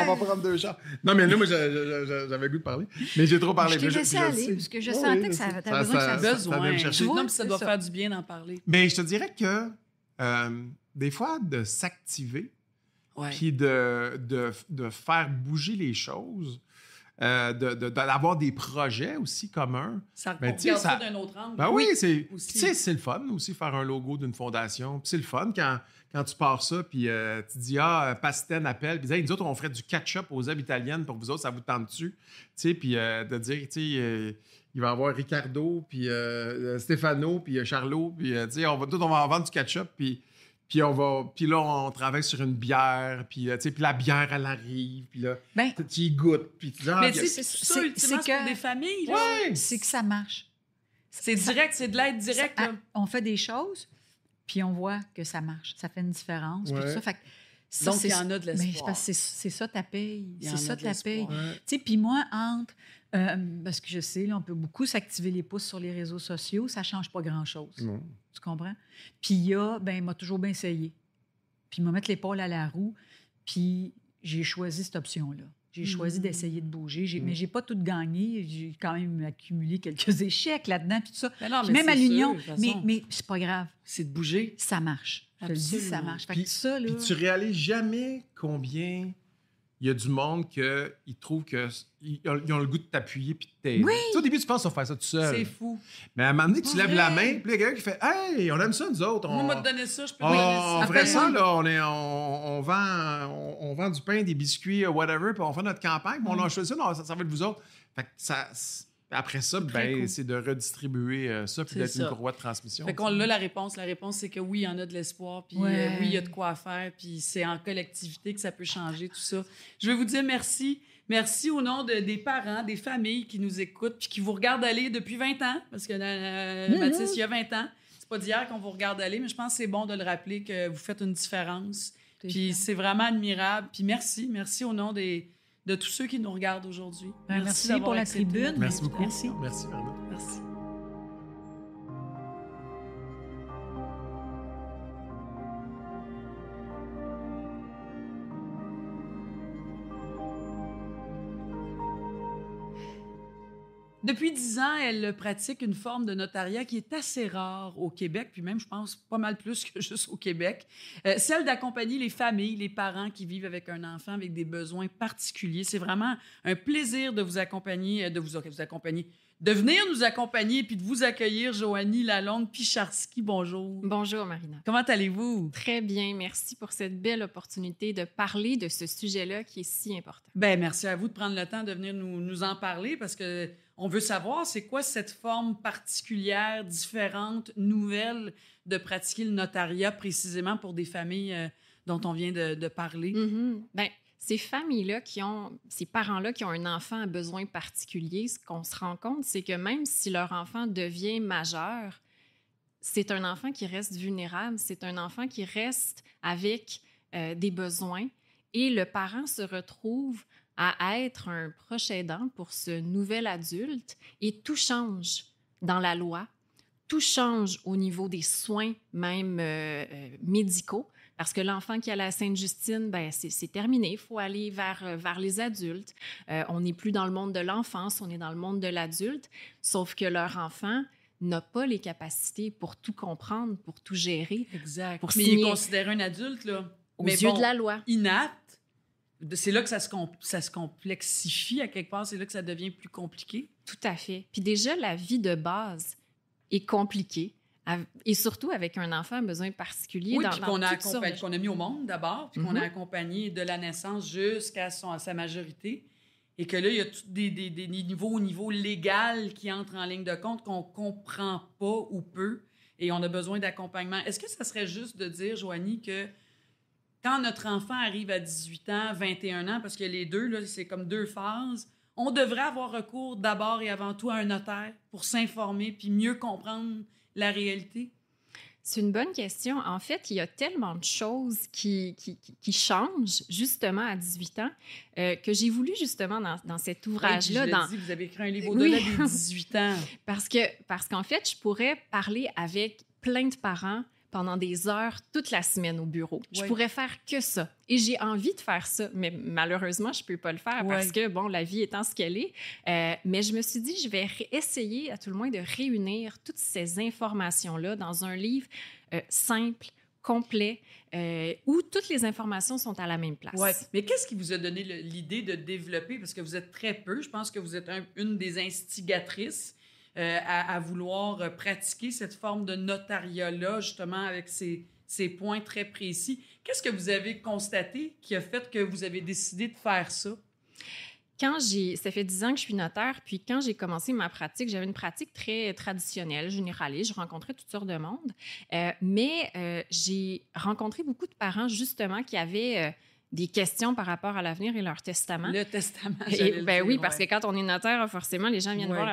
on va prendre 2 chars. Non, mais là, moi, j'avais le goût de parler. Mais j'ai trop parlé. Je t'ai laissé aller, parce que je sentais que ça avait besoin. Non, puis ça doit faire du bien d'en parler. Mais je te dirais que des fois, de s'activer, puis de faire bouger les choses, d'avoir des projets aussi communs. Ça regarde ça d'un autre angle. Ben oui, c'est le fun aussi, faire un logo d'une fondation. Puis c'est le fun quand tu pars ça, puis tu dis, Pasten appelle, puis nous autres, on ferait du catch-up aux œuvres italiennes pour vous autres, ça vous tente-tu? Puis de dire, il va y avoir Ricardo, puis Stefano, puis Charlot, puis on va vendre du ketchup, puis là, on travaille sur une bière, puis la bière, elle arrive, puis là, tu y goûtes, puis tu dis... Mais tu sais, c'est ça, ultimement, c'est pour des familles. Ouais. C'est que ça marche. C'est direct, c'est de l'aide directe. On fait des choses, puis on voit que ça marche. Ça fait une différence, puis tout ça. Fait que donc, il y en a de l'espoir. C'est ça ta paye. C'est ça ta paye. Puis moi, parce que je sais, là, on peut beaucoup s'activer les pouces sur les réseaux sociaux, ça ne change pas grand-chose. Non. Tu comprends? Puis il m'a toujours bien essayé. Puis il m'a mettre l'épaule à la roue, puis j'ai choisi cette option-là. J'ai choisi d'essayer de bouger, mais j'ai pas tout gagné. J'ai quand même accumulé quelques échecs là-dedans, puis tout ça. Mais non, mais même à l'union, mais c'est pas grave. C'est de bouger. Ça marche. Je te le dis, ça marche. Fait que ça, là... Puis tu réalises jamais combien il y a du monde qui trouve qu'ils ont le goût de t'appuyer puis de t'aider. Oui. Tu sais, au début, tu penses qu'on va faire ça tout seul. C'est fou. Mais à un moment donné, tu Pour lèves vrai. la main, puis il y a quelqu'un qui fait « Hey, on aime ça, nous autres. Moi, On... m'a donné ça, je peux on te donner ça. ferait ça, Appelle-moi. là. On vend du pain, des biscuits, whatever, puis on fait notre campagne, puis on a choisi ça, non, ça va être vous autres. » Fait que après ça, très cool. c'est de redistribuer ça, puis C'est d'être ça. une courroie de transmission. Fait qu'on a la réponse. La réponse, c'est que oui, il y en a de l'espoir, puis Ouais. oui, il y a de quoi faire, puis c'est en collectivité que ça peut changer, tout ça. Je veux vous dire merci. Merci au nom des parents, des familles qui nous écoutent, puis qui vous regardent aller depuis 20 ans, parce que Mathis, il y a 20 ans. C'est pas d'hier qu'on vous regarde aller, mais je pense que c'est bon de le rappeler que vous faites une différence. Puis c'est vraiment admirable. Puis merci au nom de tous ceux qui nous regardent aujourd'hui. Merci d'avoir pour la accepté tribune. notre Merci beaucoup. invitation. Merci, vraiment. Merci. Depuis 10 ans, elle pratique une forme de notariat qui est assez rare au Québec, puis même, je pense, pas mal plus que juste au Québec. Celle d'accompagner les familles, les parents qui vivent avec un enfant avec des besoins particuliers. C'est vraiment un plaisir de vous accompagner, de venir nous accompagner puis de vous accueillir, Joanie Lalonde-Picharski. Bonjour. Bonjour, Marina. Comment allez-vous? Très bien. Merci pour cette belle opportunité de parler de ce sujet-là qui est si important. Ben merci à vous de prendre le temps de venir nous en parler parce que on veut savoir c'est quoi cette forme particulière, différente, nouvelle de pratiquer le notariat précisément pour des familles dont on vient de parler. Ben, ces familles-là ces parents-là qui ont un enfant à besoin particulier, ce qu'on se rend compte, c'est que même si leur enfant devient majeur, c'est un enfant qui reste vulnérable, c'est un enfant qui reste avec des besoins et le parent se retrouve à être un proche aidant pour ce nouvel adulte et tout change dans la loi, tout change au niveau des soins même médicaux. Parce que l'enfant qui a la Sainte-Justine, ben c'est terminé. Il faut aller vers les adultes. On n'est plus dans le monde de l'enfance, on est dans le monde de l'adulte. Sauf que leur enfant n'a pas les capacités pour tout comprendre, pour tout gérer. Exact. Pour Mais signer il est considéré un adulte, là. aux Mais yeux bon, de la loi. inapte. C'est là que ça se complexifie à quelque part. C'est là que ça devient plus compliqué. Tout à fait. Puis déjà, la vie de base est compliquée. Et surtout avec un enfant à besoin particulier. Oui, dans, puis dans qu'on a toutes sortes de- qu'on a mis au monde d'abord, puis qu'on a accompagné de la naissance jusqu'à sa majorité. Et que là, il y a tous des niveaux au niveau légal qui entrent en ligne de compte qu'on comprend pas ou peu. Et on a besoin d'accompagnement. Est-ce que ça serait juste de dire, Joanie, que quand notre enfant arrive à 18 ans, 21 ans, parce que les deux, là, c'est comme deux phases, on devrait avoir recours d'abord et avant tout à un notaire pour s'informer puis mieux comprendre la réalité? C'est une bonne question. En fait, il y a tellement de choses qui changent justement à 18 ans que j'ai voulu justement dans cet ouvrage-là... Oui, dans... dit, vous avez écrit un livre au-delà Oui. des 18 ans. Parce qu'en fait, je pourrais parler avec plein de parents pendant des heures toute la semaine au bureau. Je Oui. pourrais faire que ça. Et j'ai envie de faire ça, mais malheureusement, je peux pas le faire parce Oui. que, bon, la vie étant ce qu'elle est. Mais je me suis dit, je vais essayer à tout le moins de réunir toutes ces informations-là dans un livre simple, complet, où toutes les informations sont à la même place. Ouais. Mais qu'est-ce qui vous a donné l'idée de développer? Parce que vous êtes très peu. Je pense que vous êtes une des instigatrices à vouloir pratiquer cette forme de notariat-là, justement, avec ces points très précis. Qu'est-ce que vous avez constaté qui a fait que vous avez décidé de faire ça? Ça fait 10 ans que je suis notaire, puis quand j'ai commencé ma pratique, j'avais une pratique très traditionnelle, généraliste. Je rencontrais toutes sortes de monde, mais j'ai rencontré beaucoup de parents, justement, qui avaient des questions par rapport à l'avenir et leur testament. Le testament, Oui, parce que quand on est notaire, forcément, les gens viennent voir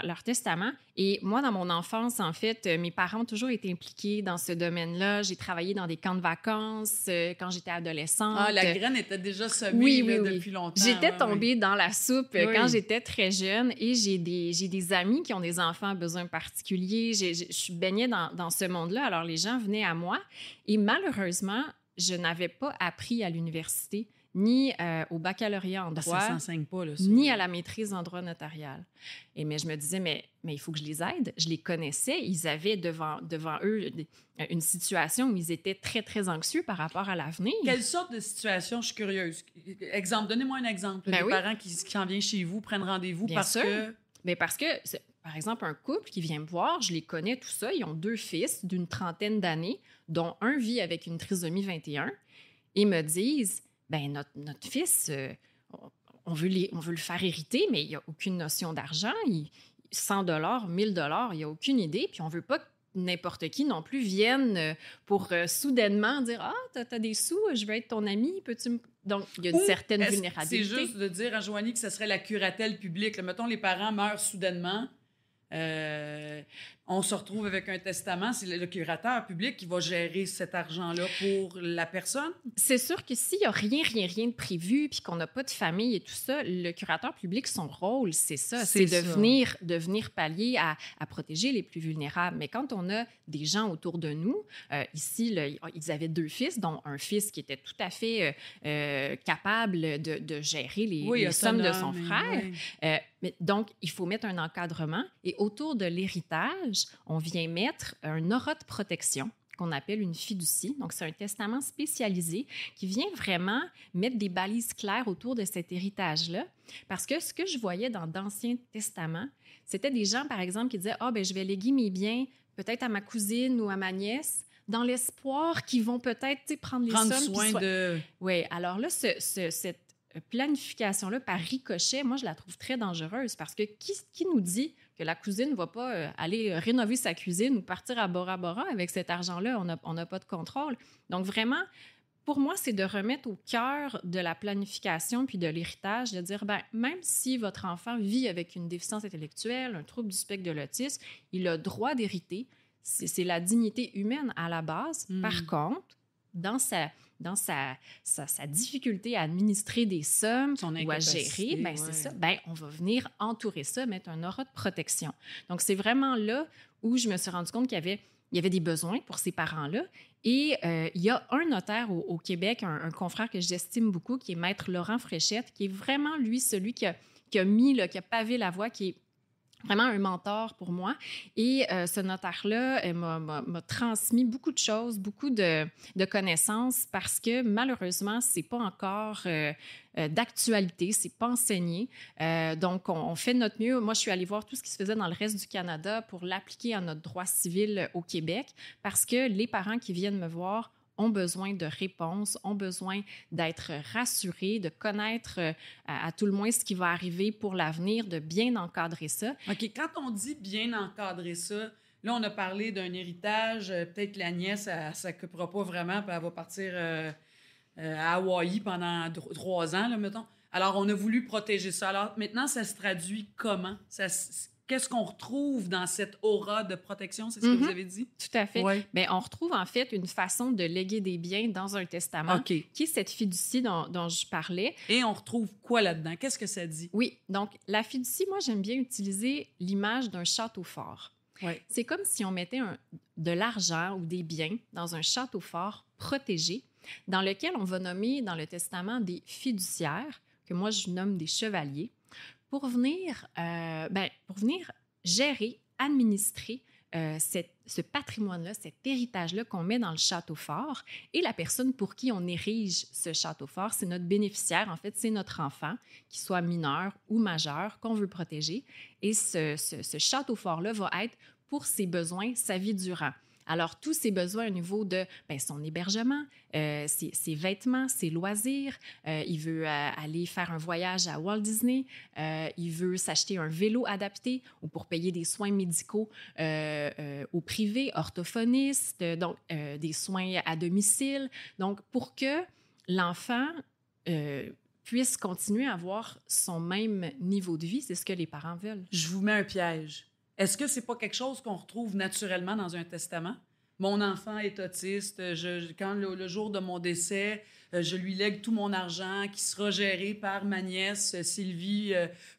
leur testament. Et moi, dans mon enfance, en fait, mes parents ont toujours été impliqués dans ce domaine-là. J'ai travaillé dans des camps de vacances quand j'étais adolescente. Ah, la graine était déjà semée Oui. depuis longtemps. J'étais tombée dans la soupe Oui. quand j'étais très jeune et j'ai des amis qui ont des enfants à besoins particuliers. Je baignais dans ce monde-là. Alors, les gens venaient à moi et malheureusement, je n'avais pas appris à l'université ni au baccalauréat en Parce que droit, ça s'enseigne pas, là. Ça. ni à la maîtrise en droit notarial. Mais je me disais, mais il faut que je les aide. Je les connaissais. Ils avaient devant eux une situation où ils étaient très, très anxieux par rapport à l'avenir. Quelle sorte de situation? Je suis curieuse. Exemple, donnez-moi un exemple. Des parents qui en viennent chez vous, prennent rendez-vous Bien parce sûr. que... Bien parce que, par exemple, un couple qui vient me voir, je les connais, tout ça. Ils ont 2 fils d'une trentaine d'années, dont un vit avec une trisomie 21, et me disent, ben notre fils, on veut le faire hériter, mais il n'y a aucune notion d'argent. 100 $, 1000 $, il n'y a aucune idée. Puis on ne veut pas que n'importe qui non plus vienne pour soudainement dire « Ah, t'as des sous, je veux être ton ami, peux-tu me... » Donc, il y a une certaine vulnérabilité. C'est juste de dire à Joanie que ce serait la curatelle publique. Là, mettons, les parents meurent soudainement. On se retrouve avec un testament. C'est le curateur public qui va gérer cet argent-là pour la personne. C'est sûr que s'il n'y a rien de prévu puis qu'on n'a pas de famille et tout ça, le curateur public, son rôle, c'est ça. C'est de venir pallier à protéger les plus vulnérables. Mais quand on a des gens autour de nous, ici, ils avaient 2 fils, dont un fils qui était tout à fait capable de gérer les sommes de son frère. Mais donc, il faut mettre un encadrement. Et autour de l'héritage, on vient mettre un aura de protection qu'on appelle une fiducie. Donc, c'est un testament spécialisé qui vient vraiment mettre des balises claires autour de cet héritage-là. Parce que ce que je voyais dans d'anciens testaments, c'était des gens, par exemple, qui disaient « Ah, ben je vais léguer mes biens peut-être à ma cousine ou à ma nièce », dans l'espoir qu'ils vont peut-être prendre les sommes. Soin de... Oui, alors là, cette planification-là, par ricochet, moi, je la trouve très dangereuse parce que qui nous dit que la cousine ne va pas aller rénover sa cuisine ou partir à Bora Bora avec cet argent-là? On n'a pas de contrôle. Donc, vraiment, pour moi, c'est de remettre au cœur de la planification puis de l'héritage, de dire, ben, même si votre enfant vit avec une déficience intellectuelle, un trouble du spectre de l'autisme, il a droit d'hériter. C'est la dignité humaine à la base. Par contre, dans sa difficulté à administrer des sommes ou à gérer, ben, c'est ça. Ben, on va venir entourer ça, mettre un aura de protection. Donc, c'est vraiment là où je me suis rendu compte qu'il y avait des besoins pour ces parents-là. Et il y a un notaire au Québec, un confrère que j'estime beaucoup, qui est Maître Laurent Fréchette, qui est vraiment, lui, celui qui a pavé la voie, qui est vraiment un mentor pour moi. Et ce notaire-là m'a transmis beaucoup de choses, beaucoup de connaissances parce que malheureusement, c'est pas encore d'actualité, c'est pas enseigné. Donc, on fait de notre mieux. Moi, je suis allée voir tout ce qui se faisait dans le reste du Canada pour l'appliquer à notre droit civil au Québec parce que les parents qui viennent me voir ont besoin de réponses, ont besoin d'être rassurés, de connaître à tout le moins ce qui va arriver pour l'avenir, de bien encadrer ça. OK. Quand on dit bien encadrer ça, là, on a parlé d'un héritage. Peut-être que la nièce, elle ne s'occupera pas vraiment, puis elle va partir à Hawaï pendant 3 ans, là, mettons. Alors, on a voulu protéger ça. Alors, maintenant, ça se traduit comment? Qu'est-ce qu'on retrouve dans cette aura de protection? C'est ce que vous avez dit? Tout à fait. Ouais. Bien, on retrouve en fait une façon de léguer des biens dans un testament, qui est cette fiducie dont je parlais. Et on retrouve quoi là-dedans? Qu'est-ce que ça dit? Oui, donc la fiducie, moi, j'aime bien utiliser l'image d'un château fort. Ouais. C'est comme si on mettait de l'argent ou des biens dans un château fort protégé, dans lequel on va nommer dans le testament des fiduciaires, que moi, je nomme des chevaliers, pour venir gérer, administrer ce patrimoine-là, cet héritage-là qu'on met dans le château fort. Et la personne pour qui on érige ce château fort, c'est notre bénéficiaire. En fait, c'est notre enfant, qu'il soit mineur ou majeur, qu'on veut protéger. Et ce château fort-là va être pour ses besoins, sa vie durant. Alors, tous ses besoins au niveau de son hébergement, ses vêtements, ses loisirs. Il veut aller faire un voyage à Walt Disney. Il veut s'acheter un vélo adapté ou pour payer des soins médicaux au privé, orthophoniste, donc des soins à domicile. Donc, pour que l'enfant puisse continuer à avoir son même niveau de vie, c'est ce que les parents veulent. Je vous mets un piège. Est-ce que c'est pas quelque chose qu'on retrouve naturellement dans un testament? Mon enfant est autiste. Quand le jour de mon décès, je lui lègue tout mon argent qui sera géré par ma nièce Sylvie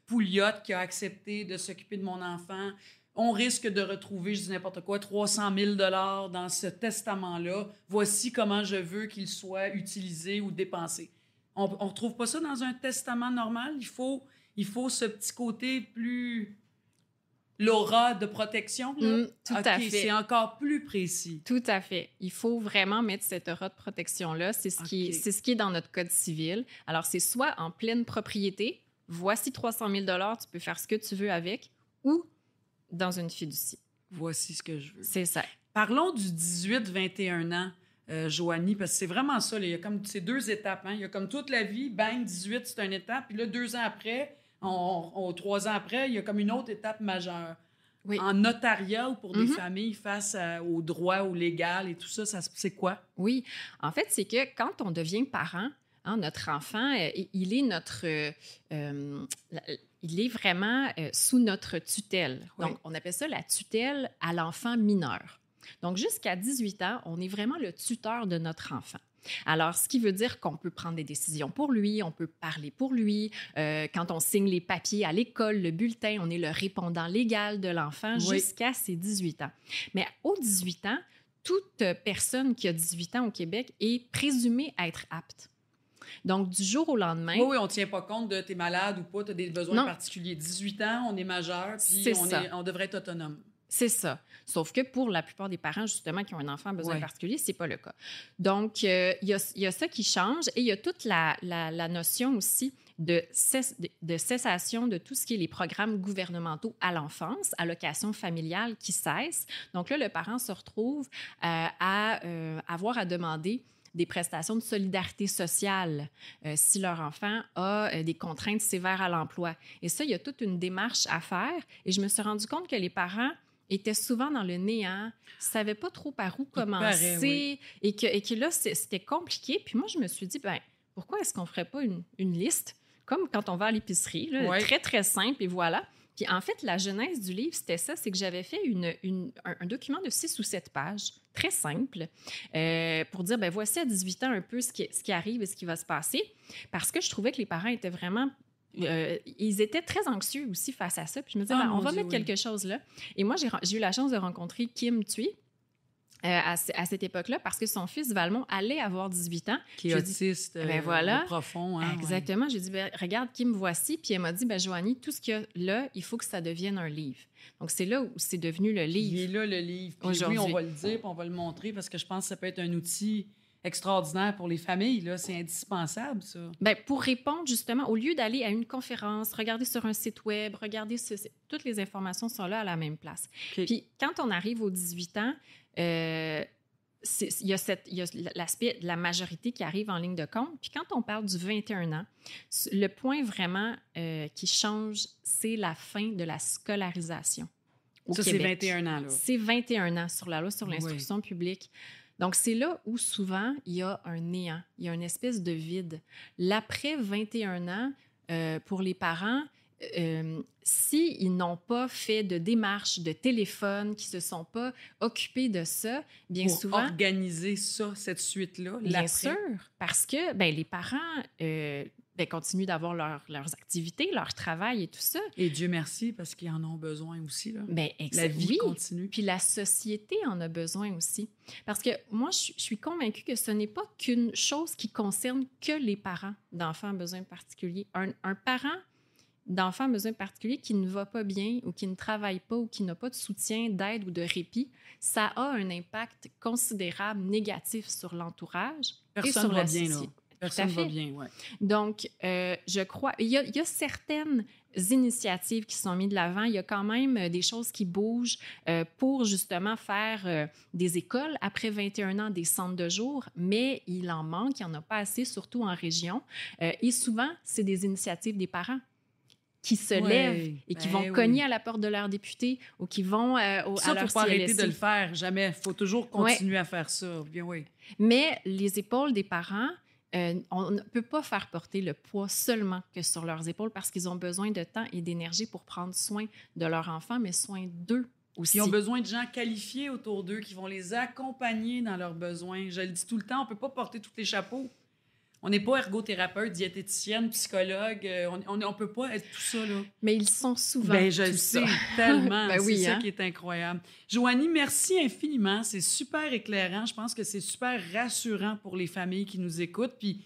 Pouliot qui a accepté de s'occuper de mon enfant. On risque de retrouver, je dis n'importe quoi, 300 000 $ dans ce testament-là. Voici comment je veux qu'il soit utilisé ou dépensé. On retrouve pas ça dans un testament normal? Il faut ce petit côté plus... L'aura de protection, là? Tout à fait. C'est encore plus précis. Tout à fait. Il faut vraiment mettre cette aura de protection-là. C'est ce qui est dans notre code civil. Alors, c'est soit en pleine propriété, voici 300 000 $, tu peux faire ce que tu veux avec, ou dans une fiducie. Voici ce que je veux. C'est ça. Parlons du 18-21 ans, Joanie, parce que c'est vraiment ça. Là, il y a comme ces 2 étapes. Hein? Il y a comme toute la vie, bang, 18, c'est une étape. Puis là, 2 ans après, 3 ans après, il y a comme une autre étape majeure. Oui. En notariat ou pour des familles face au droit, au légal et tout ça, c'est quoi? Oui. En fait, c'est que quand on devient parent, hein, notre enfant, il est vraiment sous notre tutelle. Oui. Donc, on appelle ça la tutelle à l'enfant mineur. Donc, jusqu'à 18 ans, on est vraiment le tuteur de notre enfant. Alors, ce qui veut dire qu'on peut prendre des décisions pour lui, on peut parler pour lui. Quand on signe les papiers à l'école, le bulletin, on est le répondant légal de l'enfant jusqu'à ses 18 ans. Mais aux 18 ans, toute personne qui a 18 ans au Québec est présumée être apte. Donc, du jour au lendemain... Oui, on ne tient pas compte de t'es malade ou pas, tu as des besoins particuliers. 18 ans, on est majeur, puis on devrait être autonome. C'est ça. Sauf que pour la plupart des parents, justement, qui ont un enfant à besoin particulier, ce n'est pas le cas. Donc, il y a ça qui change et il y a toute la notion aussi de cessation de tout ce qui est les programmes gouvernementaux à l'enfance, allocation familiale qui cessent. Donc là, le parent se retrouve à avoir à demander des prestations de solidarité sociale si leur enfant a des contraintes sévères à l'emploi. Et ça, il y a toute une démarche à faire. Et je me suis rendu compte que les parents étaient souvent dans le néant, ne savaient pas trop par où commencer et que là, c'était compliqué. Puis moi, je me suis dit, pourquoi est-ce qu'on ne ferait pas une liste, comme quand on va à l'épicerie, là, très, très simple, et voilà. Puis en fait, la genèse du livre, c'était ça, c'est que j'avais fait un document de 6 ou 7 pages, très simple, pour dire, voici à 18 ans un peu ce qui arrive et ce qui va se passer, parce que je trouvais que les parents étaient vraiment... ils étaient très anxieux aussi face à ça. Puis je me disais, on va mettre quelque chose là. Et moi, j'ai eu la chance de rencontrer Kim Thuy à cette époque-là parce que son fils, Valmont, allait avoir 18 ans. Qui est autiste voilà. profond. Hein, exactement. J'ai dit, regarde, Kim, voici. Puis elle m'a dit, Joanie, tout ce qu'il y a là, il faut que ça devienne un livre. Donc, c'est là où c'est devenu le livre. Il est là, le livre. Puis oui, on va le dire, puis on va le montrer parce que je pense que ça peut être un outil extraordinaire pour les familles, là, c'est indispensable, ça. Pour répondre, justement, au lieu d'aller à une conférence, regarder sur un site web, toutes les informations sont là à la même place. Okay. Puis, quand on arrive aux 18 ans, il y a l'aspect de la majorité qui arrive en ligne de compte. Puis, quand on parle du 21 ans, le point vraiment qui change, c'est la fin de la scolarisation au Québec. C'est 21 ans, là. C'est 21 ans sur la loi sur l'instruction publique. Donc, c'est là où souvent, il y a un néant, il y a une espèce de vide. L'après 21 ans, pour les parents, s'ils n'ont pas fait de démarche, de téléphone, qui ne se sont pas occupés de ça, bien pour souvent... organiser ça, cette suite-là, bien sûr, parce que les parents... continuent d'avoir leurs activités, leur travail et tout ça. Et Dieu merci, parce qu'ils en ont besoin aussi. Là. La vie continue. Puis la société en a besoin aussi. Parce que moi, je suis convaincue que ce n'est pas qu'une chose qui concerne que les parents d'enfants à besoins particuliers. Un parent d'enfants à besoins particuliers qui ne va pas bien ou qui ne travaille pas ou qui n'a pas de soutien, d'aide ou de répit, ça a un impact considérable négatif sur l'entourage et sur la société. Personne va bien, oui. Donc, je crois... Il y a certaines initiatives qui sont mises de l'avant. Il y a quand même des choses qui bougent pour justement faire des écoles après 21 ans, des centres de jour, mais il en manque, il n'y en a pas assez, surtout en région. Et souvent, c'est des initiatives des parents qui se lèvent et qui vont cogner à la porte de leur député ou qui vont à leur CLSC. Ça, il ne faut pas arrêter de le faire, jamais. Il faut toujours continuer à faire ça. Bien, oui. Mais les épaules des parents... on ne peut pas faire porter le poids seulement que sur leurs épaules parce qu'ils ont besoin de temps et d'énergie pour prendre soin de leur enfant, mais soin d'eux aussi. Ils ont besoin de gens qualifiés autour d'eux qui vont les accompagner dans leurs besoins. Je le dis tout le temps, on ne peut pas porter tous les chapeaux. On n'est pas ergothérapeute, diététicienne, psychologue. On ne peut pas être tout ça, là. Mais ils sont souvent je le sais tellement. C'est ça qui est incroyable. Joanie, merci infiniment. C'est super éclairant. Je pense que c'est super rassurant pour les familles qui nous écoutent. Puis,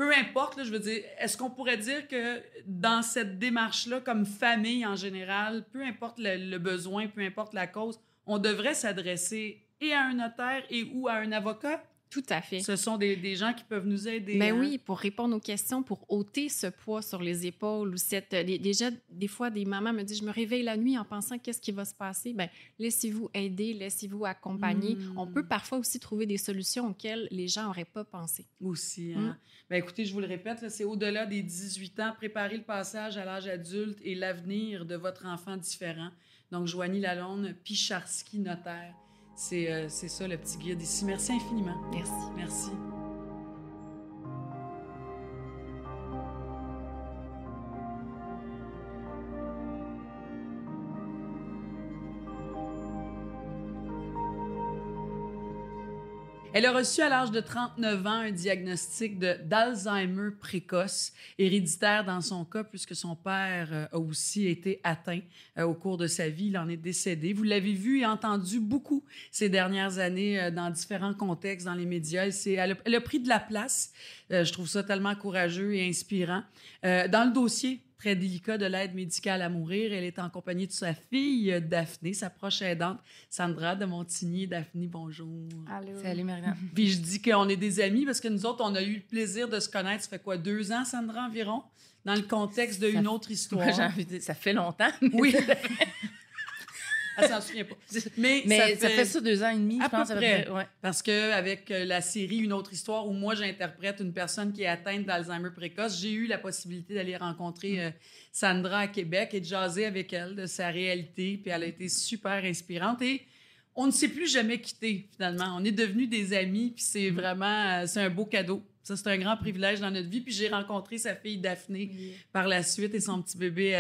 peu importe, là, je veux dire, est-ce qu'on pourrait dire que dans cette démarche-là, comme famille en général, peu importe le besoin, peu importe la cause, on devrait s'adresser et à un notaire et ou à un avocat? Tout à fait. Ce sont des gens qui peuvent nous aider. Mais hein? oui, pour répondre aux questions, pour ôter ce poids sur les épaules ou déjà, des fois, des mamans me disent, je me réveille la nuit en pensant qu'est-ce qui va se passer. Bien, laissez-vous aider, laissez-vous accompagner. On peut parfois aussi trouver des solutions auxquelles les gens n'auraient pas pensé. Aussi. Hein? Ben, écoutez, je vous le répète, là, c'est au-delà des 18 ans, préparer le passage à l'âge adulte et l'avenir de votre enfant différent. Donc, Joanie Lalonde, Picharski, notaire. C'est ça, le petit guide ici. Merci infiniment. Merci. Merci. Elle a reçu à l'âge de 39 ans un diagnostic d'Alzheimer précoce, héréditaire dans son cas, puisque son père a aussi été atteint au cours de sa vie. Il en est décédé. Vous l'avez vu et entendu beaucoup ces dernières années dans différents contextes, dans les médias. Elle a pris de la place. Je trouve ça tellement courageux et inspirant. Dans le dossier très délicat de l'aide médicale à mourir, elle est en compagnie de sa fille Daphné, sa proche aidante, Sandra de Montigny. Daphné, bonjour. Allô. Salut, Marina. Puis je dis qu'on est des amis parce que nous autres, on a eu le plaisir de se connaître, ça fait quoi, 2 ans, Sandra, environ, dans le contexte d'une autre histoire. Moi, j'ai envie de dire, ça fait longtemps. Oui. Elle s'en souvient pas. Mais ça fait ça 2 ans et demi, à je pense. peu près. Ouais. Parce qu'avec la série Une autre histoire, où moi, j'interprète une personne qui est atteinte d'Alzheimer précoce, j'ai eu la possibilité d'aller rencontrer Sandra à Québec et de jaser avec elle de sa réalité. Puis elle a été super inspirante. Et on ne s'est plus jamais quittés, finalement. On est devenus des amis, puis c'est vraiment... c'est un beau cadeau. Ça, c'est un grand privilège dans notre vie. Puis j'ai rencontré sa fille Daphné par la suite et son petit bébé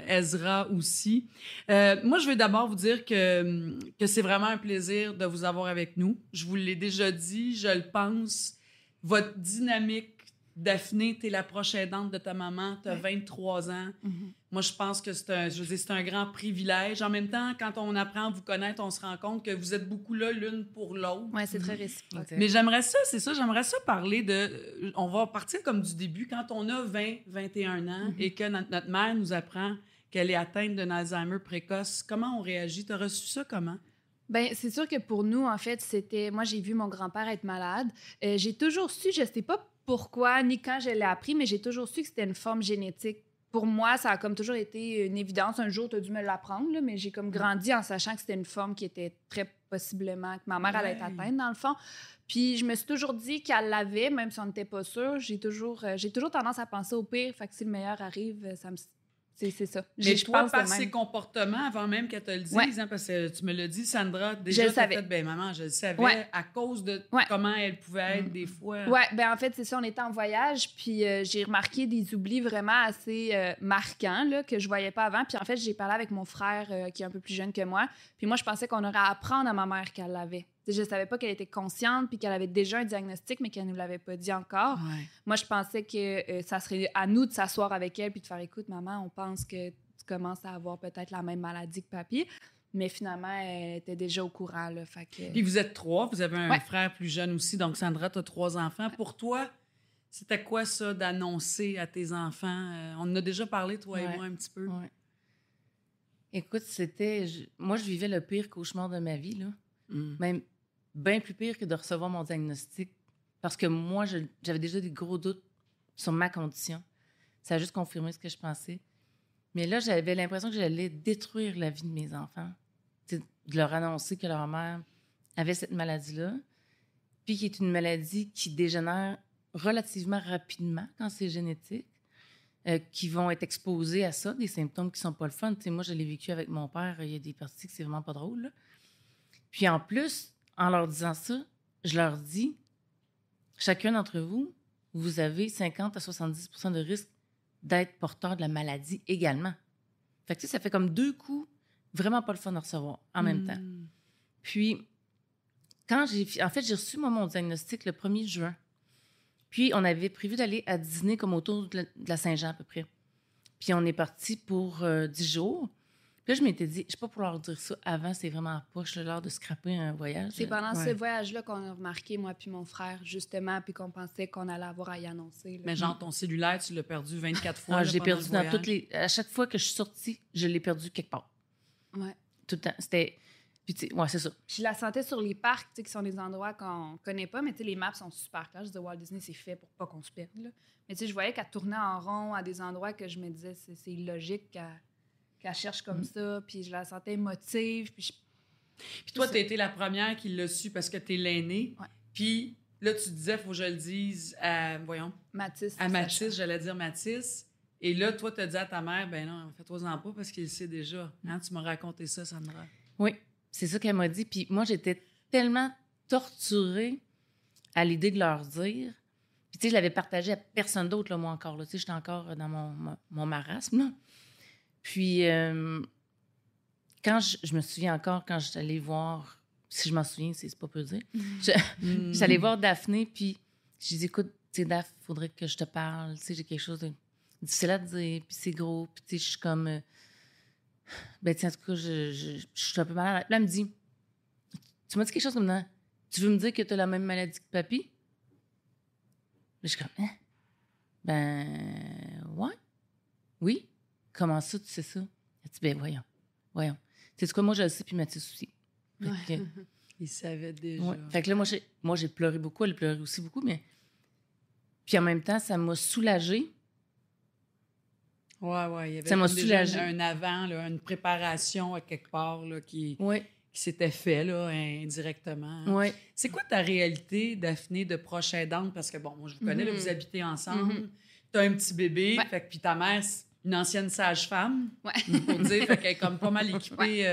Ezra aussi. Moi, je veux d'abord vous dire que c'est vraiment un plaisir de vous avoir avec nous. Je vous l'ai déjà dit, je le pense. Votre dynamique, Daphné, t'es la proche aidante de ta maman, t'as 23 ans. Moi, je pense que c'est un grand privilège. En même temps, quand on apprend à vous connaître, on se rend compte que vous êtes beaucoup là l'une pour l'autre. Oui, c'est très réciproque. Mais j'aimerais ça parler de... On va partir comme du début. Quand on a 20, 21 ans et que notre mère nous apprend qu'elle est atteinte d'un Alzheimer précoce, comment on réagit? T'as reçu ça comment? Bien, c'est sûr que pour nous, en fait, c'était... Moi, j'ai vu mon grand-père être malade. J'ai toujours su, je ne sais pas pourquoi, ni quand je l'ai appris, mais j'ai toujours su que c'était une forme génétique. Pour moi, ça a comme toujours été une évidence. Un jour, tu as dû me l'apprendre, là, mais j'ai comme grandi en sachant que c'était une forme qui était très possiblement... que ma mère allait être atteinte, dans le fond. Puis je me suis toujours dit qu'elle l'avait, même si on n'était pas sûr. J'ai toujours tendance à penser au pire. Fait que si le meilleur arrive, ça me... C'est ça. Mais toi, par ses comportements, avant même qu'elle te le dise, hein, parce que tu me l'as dit, Sandra, déjà, tu as fait, ben maman, je le savais, à cause de comment elle pouvait être des fois. Oui, ben en fait, c'est ça, on était en voyage, puis j'ai remarqué des oublis vraiment assez marquants, là, que je voyais pas avant. Puis en fait, j'ai parlé avec mon frère, qui est un peu plus jeune que moi, puis moi, je pensais qu'on aurait à apprendre à ma mère qu'elle l'avait. Je ne savais pas qu'elle était consciente puis qu'elle avait déjà un diagnostic, mais qu'elle ne nous l'avait pas dit encore. Ouais. Moi, je pensais que ça serait à nous de s'asseoir avec elle puis de faire « Écoute, maman, on pense que tu commences à avoir peut-être la même maladie que papy. » Mais finalement, elle était déjà au courant. Là, fait que... Puis vous êtes 3, vous avez un frère plus jeune aussi. Donc, Sandra, tu as 3 enfants. Pour toi, c'était quoi ça d'annoncer à tes enfants? On en a déjà parlé, toi et moi, un petit peu. Ouais. Écoute, c'était... Moi, je vivais le pire cauchemar de ma vie, là. Même bien plus pire que de recevoir mon diagnostic. Parce que moi, j'avais déjà des gros doutes sur ma condition. Ça a juste confirmé ce que je pensais. Mais là, j'avais l'impression que j'allais détruire la vie de mes enfants. T'sais, de leur annoncer que leur mère avait cette maladie-là, puis qui est une maladie qui dégénère relativement rapidement quand c'est génétique, qui vont être exposés à ça, des symptômes qui sont pas le fun. T'sais, moi, je l'ai vécu avec mon père. Il y a des parties que c'est vraiment pas drôle, là. Puis en plus, en leur disant ça, je leur dis, chacun d'entre vous, vous avez 50 à 70 % de risque d'être porteur de la maladie également. Fait que ça fait comme 2 coups vraiment pas le fun à recevoir en même temps. Puis, quand j'ai reçu mon diagnostic le 1er juin. Puis, on avait prévu d'aller à dîner comme autour de la Saint-Jean à peu près. Puis, on est parti pour 10 jours. Puis là, je m'étais dit, je sais pas pour leur dire ça avant, c'est vraiment poche, l'heure de scraper un voyage. C'est pendant ce voyage-là qu'on a remarqué, moi puis mon frère, justement, puis qu'on pensait qu'on allait avoir à y annoncer. Là. Mais genre, ton cellulaire, tu l'as perdu 24 fois. Je l'ai perdu dans toutes les... À chaque fois que je suis sortie, je l'ai perdu quelque part. Ouais. Tout le temps. C'était... Puis, ouais, c'est ça. Je la sentais sur les parcs, qui sont des endroits qu'on connaît pas, mais les maps sont super claires. Je disais, Walt Disney, c'est fait pour pas qu'on se perde. Là. Mais je voyais qu'elle tournait en rond à des endroits que je me disais, c'est illogique qu'elle cherche comme ça. Puis je la sentais émotive. Puis toi, tu as été la première qui l'a su parce que tu es l'aînée. Ouais. Puis là, tu disais, faut que je le dise à, Mathis. À Mathis, j'allais dire Mathis. Et là, toi, tu as dit à ta mère, ben non, fais-toi-en pas parce qu'il le sait déjà. Hein? Tu m'as raconté ça, Sandra. Oui. C'est ça qu'elle m'a dit. Puis moi, j'étais tellement torturée à l'idée de leur dire. Puis, tu sais, je l'avais partagé à personne d'autre, là, moi, encore. Tu sais, j'étais encore dans mon marasme, là. Puis, quand je me souviens encore, quand j'allais voir... Si je m'en souviens, c'est pas peu dire. J'allais voir Daphné, puis j'ai dit, écoute, tu sais, Daph, il faudrait que je te parle. Tu sais, j'ai quelque chose de difficile à te dire, puis c'est gros. Puis, tu sais, je suis comme... Ben, tiens, en tout cas, je suis un peu mal à la... Puis là, elle me dit, tu m'as dit quelque chose comme ça. Tu veux me dire que tu as la même maladie que papy? Là, je suis comme, hein? Ben, ouais. Oui. Comment ça, tu sais ça? Elle dit, ben, voyons. Tu sais quoi, moi, je le sais, puis Mathis aussi. Ouais. Il savait déjà. Ouais. Fait que là, moi, j'ai pleuré beaucoup. Elle pleurait aussi beaucoup, mais... Puis en même temps, ça m'a soulagée. Ouais, il y avait ça m'a déjà soulagée. un avant, là, une préparation à quelque part là, qui s'était fait là, indirectement. Ouais. C'est quoi ta réalité, Daphné, de proche aidante? Parce que, bon, moi, je vous connais, là, vous habitez ensemble. Tu as un petit bébé, puis ta mère, c'est une ancienne sage-femme, pour dire, fait qu'elle est comme pas mal équipée,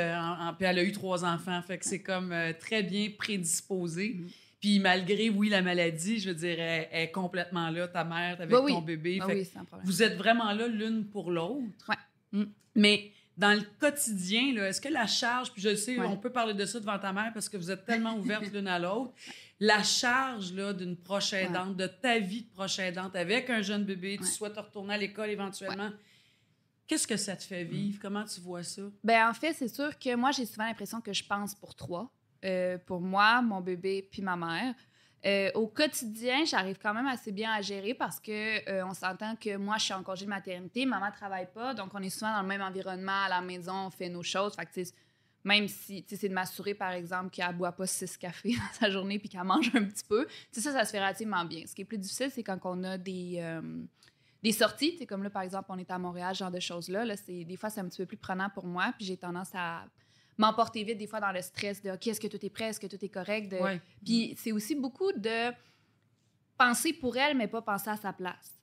puis elle a eu 3 enfants, fait que c'est comme très bien prédisposée. Puis malgré, la maladie, je veux dire, elle est complètement là, ta mère, avec ton bébé. Fait sans problème. vous êtes vraiment là l'une pour l'autre. Ouais. Mais dans le quotidien, là, est-ce que la charge, puis je le sais, on peut parler de ça devant ta mère parce que vous êtes tellement ouvertes l'une à l'autre, la charge là, d'une proche aidante, de ta vie de proche aidante avec un jeune bébé, tu souhaites retourner à l'école éventuellement, qu'est-ce que ça te fait vivre? Comment tu vois ça? Ben en fait, c'est sûr que moi, j'ai souvent l'impression que je pense pour 3. Pour moi, mon bébé puis ma mère. Au quotidien, j'arrive quand même assez bien à gérer parce que on s'entend que moi, je suis en congé de maternité, maman ne travaille pas, donc on est souvent dans le même environnement, à la maison, on fait nos choses. Fait que, même si c'est de m'assurer, par exemple, qu'elle ne boit pas 6 cafés dans sa journée puis qu'elle mange un petit peu, ça se fait relativement bien. Ce qui est plus difficile, c'est quand on a des sorties, comme là, par exemple, on est à Montréal, ce genre de choses-là. Des fois, c'est un petit peu plus prenant pour moi, puis j'ai tendance à m'emporter vite des fois dans le stress de « OK, est-ce que tout est prêt? Est-ce que tout est correct? » Puis c'est aussi beaucoup de penser pour elle, mais pas penser à sa place.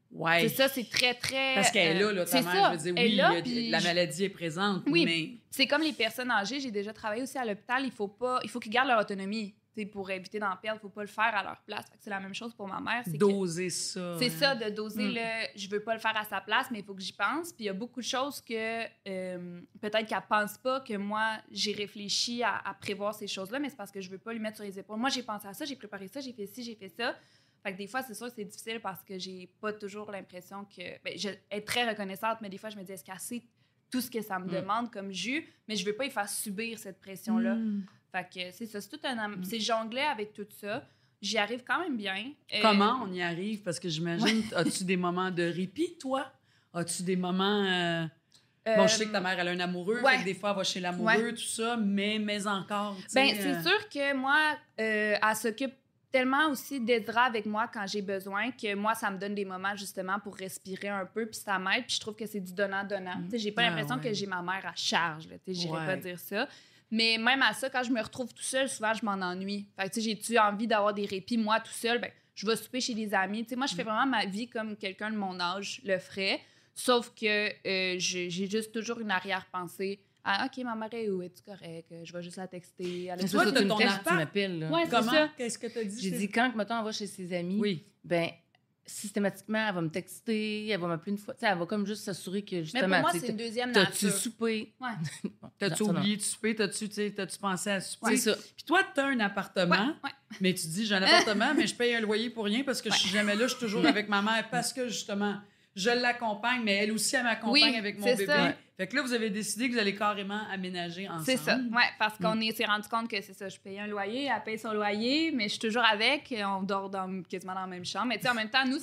Ouais. C'est ça, c'est très, très... Parce qu'elle est là, ta mère. Je veux dire, oui, la maladie est présente, mais... C'est comme les personnes âgées. J'ai déjà travaillé aussi à l'hôpital. Il faut qu'ils gardent leur autonomie. Pour éviter d'en perdre, il ne faut pas le faire à leur place. C'est la même chose pour ma mère. Doser ça. C'est ça, de doser le « je veux pas le faire à sa place, mais il faut que j'y pense ». Puis il y a beaucoup de choses que peut-être qu'elle pense pas que moi, j'ai réfléchi à prévoir ces choses-là, mais c'est parce que je veux pas lui mettre sur les épaules. Moi, j'ai pensé à ça, j'ai préparé ça, j'ai fait ci, j'ai fait ça. Fait que des fois, c'est sûr que c'est difficile parce que j'ai pas toujours l'impression que... Ben, je suis très reconnaissante, mais des fois, je me dis « est-ce qu'elle sait tout ce que ça me demande comme jus? » Mais je veux pas y faire subir cette pression-là. Fait que c'est ça, c'est tout c'est jongler avec tout ça. J'y arrive quand même bien. Comment on y arrive? Parce que j'imagine, as-tu des moments de répit, toi? As-tu des moments... Bon, je sais que ta mère, elle a un amoureux, fait que des fois, elle va chez l'amoureux, tout ça, mais encore, tu sais... Ben, c'est sûr que moi, elle s'occupe tellement aussi d'Edra avec moi quand j'ai besoin que moi, ça me donne des moments, justement, pour respirer un peu, puis ça m'aide, puis je trouve que c'est du donnant-donnant. Tu sais, j'ai pas l'impression que j'ai ma mère à charge, là, tu sais, j'irais pas dire ça. Mais même à ça, quand je me retrouve tout seul, souvent, je m'en ennuie. Fait que, tu sais, j'ai-tu envie d'avoir des répits, moi, tout seul? Ben, je vais souper chez des amis. Tu sais, moi, je fais vraiment ma vie comme quelqu'un de mon âge le ferait. Sauf que j'ai juste toujours une arrière-pensée. Ah, OK, ma mère est où? Es-tu correct? Je vais juste la texter. Toi, tu m'appelles. Ouais, c'est ça. Qu'est-ce que tu as dit? J'ai dit, quand, mettons, elle va chez ses amis, ben systématiquement, elle va me texter, elle va m'appeler une fois. Tu sais, elle va comme juste s'assurer que, justement... Mais pour moi, c'est une deuxième nature. T'as-tu soupé? Ouais. T'as-tu oublié de souper? T'as-tu pensé à souper? C'est ça. Puis toi, t'as un appartement, mais tu dis, j'ai un appartement, mais je paye un loyer pour rien parce que je suis jamais là, je suis toujours avec ma mère parce que, justement, je l'accompagne, mais elle aussi, elle m'accompagne Oui, avec mon c'est bébé. ça. Fait que là, vous avez décidé que vous allez carrément aménager ensemble. C'est ça, ouais, parce qu'on s'est rendu compte que c'est ça, je payais un loyer, elle paye son loyer, mais je suis toujours avec, on dort quasiment dans la même chambre. Mais tu sais, en même temps, nous,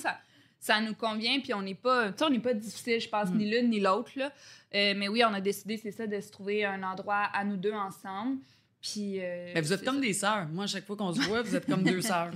ça nous convient, puis on n'est pas difficile, je pense, ni l'une ni l'autre, là. Mais oui, on a décidé, c'est ça, de se trouver un endroit à nous deux ensemble. Puis, mais vous êtes comme des sœurs. Moi, à chaque fois qu'on se voit, vous êtes comme deux sœurs.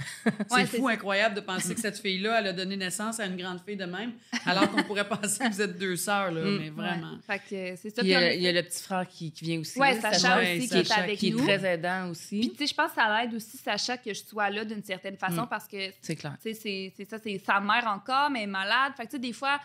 Ouais, c'est fou, incroyable de penser que cette fille-là, elle a donné naissance à une grande fille de même, alors qu'on pourrait penser que vous êtes deux sœurs, là, mais vraiment. Ouais. Fait que c'est ça. Puis il y a le petit frère qui vient aussi. Ouais, là, Sacha aussi, qui est Sacha, avec qui nous. est très aidant aussi. Puis, tu sais, je pense que ça l'aide aussi, Sacha, que je sois là d'une certaine façon, parce que, c'est clair. tu sais, c'est ça, c'est sa mère encore, mais elle est malade. Fait que, tu sais, des fois...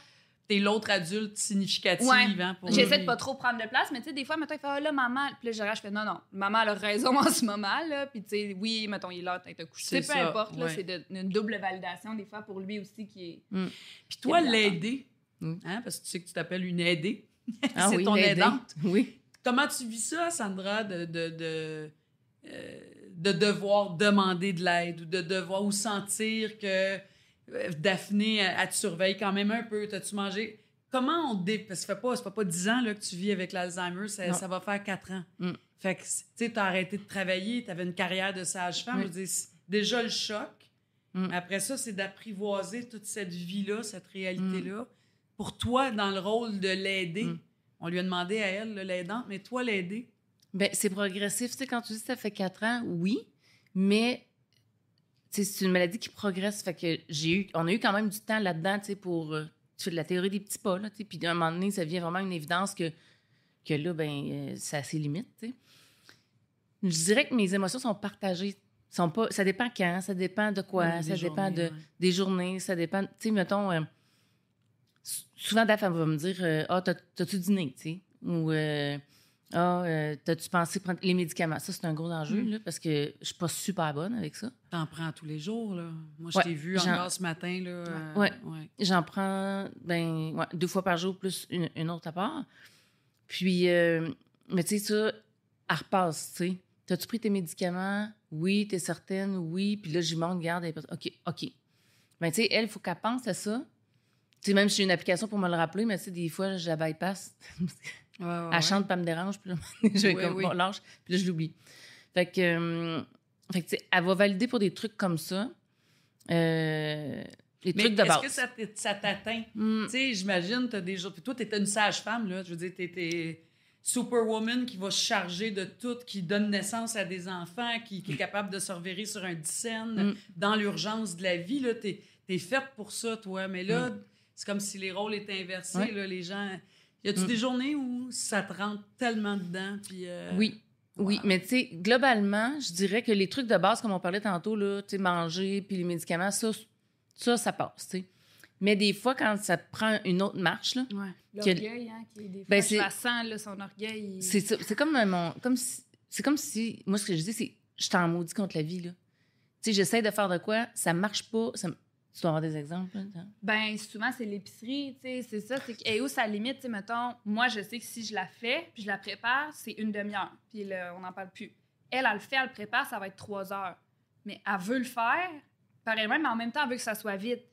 T'es l'autre adulte significative. Ouais. Hein, pour J'essaie lui. de pas trop prendre de place, mais tu sais, des fois, mettons, il fait, ah là, maman. Puis là, je fais, non, maman, elle a raison en ce moment, là. Puis, tu sais, oui, mettons, il est là, t'es couché. C'est Peu ça, importe, là, ouais. c'est une double validation, des fois, pour lui aussi, qui est. Puis toi, Qui est l'aider, Mm. hein, parce que tu sais que tu t'appelles une aidée, Ah c'est oui, ton l'aider. aidante. Oui. Comment tu vis ça, Sandra, de devoir demander de l'aide ou de devoir ou sentir que Daphné, elle te surveille quand même un peu? T'as-tu mangé? Comment on... Parce que ça fait pas 10 ans là, que tu vis avec l'Alzheimer, ça va faire 4 ans. Mm. Fait que, tu sais, t'as arrêté de travailler, t'avais une carrière de sage-femme. Oui. Je veux dire, c'est déjà le choc. Mm. Mais après ça, c'est d'apprivoiser toute cette vie-là, cette réalité-là. Pour toi, dans le rôle de l'aider, on lui a demandé à elle, là, l'aidante, mais toi, l'aider... Bien, c'est progressif. Tu sais, quand tu dis que ça fait 4 ans, oui, mais tu sais, c'est une maladie qui progresse. Fait que on a eu quand même du temps là-dedans, tu sais, pour... tu fais de la théorie des petits pas, là, tu sais, puis à un moment donné, ça devient vraiment une évidence que là, ben, ça a ses limites, tu sais. Je dirais que mes émotions sont partagées. Ça dépend quand, ça dépend de quoi, ça dépend des journées, ça dépend... Tu sais, mettons... souvent, Daph, elle va me dire « Ah, t'as-tu dîné? » tu sais, ou « Ah, t'as-tu pensé prendre les médicaments? » Ça, c'est un gros enjeu, là, parce que je suis pas super bonne avec ça. T'en prends tous les jours, là. Moi, je Ouais, t'ai vu encore ce matin, là. Ouais. J'en prends 2 fois par jour plus une autre à part. Puis, mais tu sais, ça, elle repasse, tu sais. T'as-tu pris tes médicaments? Oui, t'es certaine? Oui. Puis là, j'y montre, regarde, OK. Ben, tu sais, elle, il faut qu'elle pense à ça. Tu sais, même si j'ai une application pour me le rappeler, mais tu sais, des fois, je la bypass. Elle chante, pas me dérange. Puis là, je vais bon, lâche. Puis là, je l'oublie. Fait que tu sais, elle va valider pour des trucs comme ça. Les trucs de base. Est-ce que ça t'atteint? Tu sais, j'imagine, t'as des jours... Puis toi, t'étais une sage-femme, là. Je veux dire, t'étais superwoman qui va se charger de tout, qui donne naissance à des enfants, qui est capable de se revirer sur un dixaine dans l'urgence de la vie, là. T'es faite pour ça, toi. Mais là, c'est comme si les rôles étaient inversés, là. Les gens... Y a-tu des journées où ça te rentre tellement dedans? Puis, Oui. Oui, mais tu sais, globalement, je dirais que les trucs de base, comme on parlait tantôt, là, tu sais, manger puis les médicaments, ça passe, tu sais. Mais des fois, quand ça prend une autre marche, là... Ouais. L'orgueil, hein, qui est des fois, Ben, je la sens, là, son orgueil. C'est ça. C'est comme c'est comme si... Moi, ce que je dis, c'est je t'en maudis contre la vie, là. Tu sais, j'essaie de faire de quoi, ça marche pas, Tu dois avoir des exemples, là? Ben souvent, c'est l'épicerie, tu sais, c'est ça. Et où ça limite, tu sais, mettons, moi, je sais que si je la fais, puis je la prépare, c'est 1 demi-heure, puis là, on n'en parle plus. Elle le fait, elle le prépare, ça va être 3 heures. Mais elle veut le faire, pareillement, mais en même temps, elle veut que ça soit vite.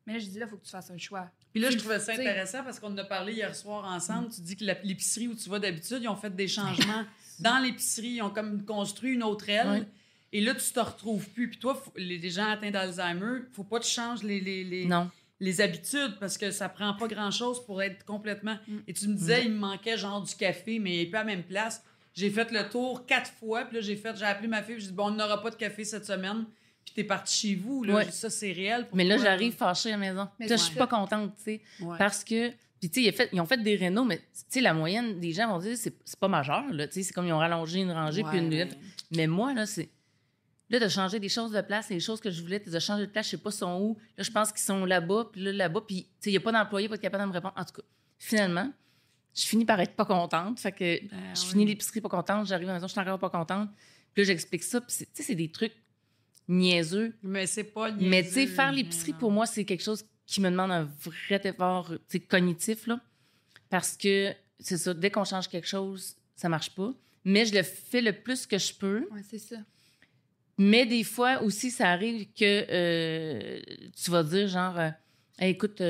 Mais là, je dis, là, il faut que tu fasses un choix. Puis là, je trouvais ça intéressant parce qu'on en a parlé hier soir ensemble. Tu dis que l'épicerie où tu vas d'habitude, ils ont fait des changements dans l'épicerie. Ils ont comme construit une autre aile. Ouais. Et là, tu te retrouves plus. Puis toi, les gens atteints d'Alzheimer, faut pas que tu changes les habitudes parce que ça prend pas grand-chose pour être complètement... Et tu me disais, il me manquait genre du café, mais il n'est pas à la même place. J'ai fait le tour 4 fois. Puis là, j'ai appelé ma fille. J'ai dit, bon, on n'aura pas de café cette semaine. Puis t'es parti chez vous. Là, ça, c'est réel. Mais là, j'arrive fâchée à la maison. Mais là, je suis pas contente, tu sais. Ouais. Parce que... Puis, tu sais, ils ont fait des rénos, mais, tu sais, la moyenne des gens vont dire c'est pas majeur, là. Tu sais, c'est comme ils ont rallongé une rangée puis une lunette. Mais moi, là, c'est... Là, de changer des choses de place, les choses que je voulais, de changer de place, je sais pas sont où. Là, je pense qu'ils sont là-bas, puis là-bas, puis, tu sais, il n'y a pas d'employé, pas de capable de me répondre. En tout cas, finalement, je finis par être pas contente. Fait que je finis l'épicerie pas contente, j'arrive à la maison, je suis encore pas contente. Puis là, j'explique ça, puis, tu sais, c'est des trucs niaiseux. Mais c'est pas niaiseux. Mais, tu sais, faire l'épicerie, pour moi, c'est quelque chose qui me demande un vrai effort, tu sais, cognitif, là. Parce que, c'est ça, dès qu'on change quelque chose, ça marche pas. Mais je le fais le plus que je peux. Oui, c'est ça. Mais des fois aussi, ça arrive que tu vas dire genre, hey, écoute,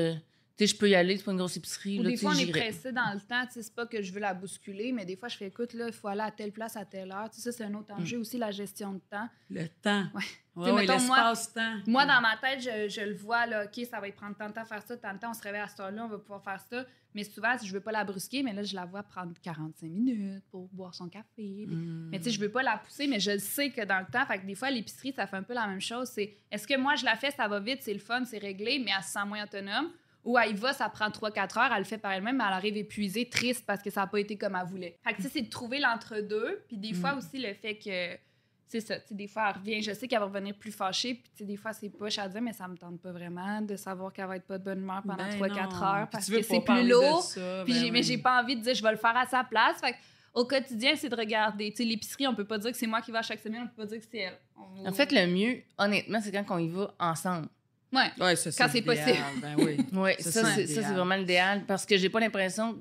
Tu sais, je peux y aller, c'est pas une grosse épicerie. Ou Là, des fois, on est j'irais. pressé dans le temps. Tu sais, c'est pas que je veux la bousculer, mais des fois, je fais, écoute, là, il faut aller à telle place à telle heure. Tu sais, ça, c'est un autre enjeu aussi, la gestion de temps. Le temps. Ouais. Ouais, Mettons, l'espace-temps. Moi, dans ma tête, je le vois, là, OK, ça va prendre tant de temps à faire ça, tant de temps, on se réveille à cette heure-là, on va pouvoir faire ça. Mais souvent, je veux pas la brusquer, mais là, je la vois prendre 45 minutes pour boire son café. Mais tu sais, je veux pas la pousser, mais je sais que dans le temps, fait que des fois, à l'épicerie, ça fait un peu la même chose. C'est, est-ce que moi, je la fais, ça va vite, c'est le fun, c'est réglé, mais elle se sent moins autonome? Ou elle y va, ça prend 3-4 heures, elle le fait par elle-même, mais elle arrive épuisée, triste parce que ça n'a pas été comme elle voulait. Fait que tu sais, c'est de trouver l'entre-deux. Puis des fois aussi, le fait que, c'est ça, tu sais, des fois, elle revient, je sais qu'elle va revenir plus fâchée, puis tu sais, des fois, c'est poche à dire, mais ça me tente pas vraiment de savoir qu'elle va être pas de bonne humeur pendant 3-4 heures parce que c'est plus lourd. Puis mais j'ai pas envie de dire, je vais le faire à sa place. Fait que, au quotidien, c'est de regarder. Tu sais, l'épicerie, on peut pas dire que c'est moi qui vais à chaque semaine, on peut pas dire que c'est elle. En fait, le mieux, honnêtement, c'est quand on y va ensemble. Ouais, ça, quand c'est l'idéal. possible. Ben oui. Oui, Ça, ça, c'est c'est l'idéal. vraiment l'idéal parce que j'ai pas l'impression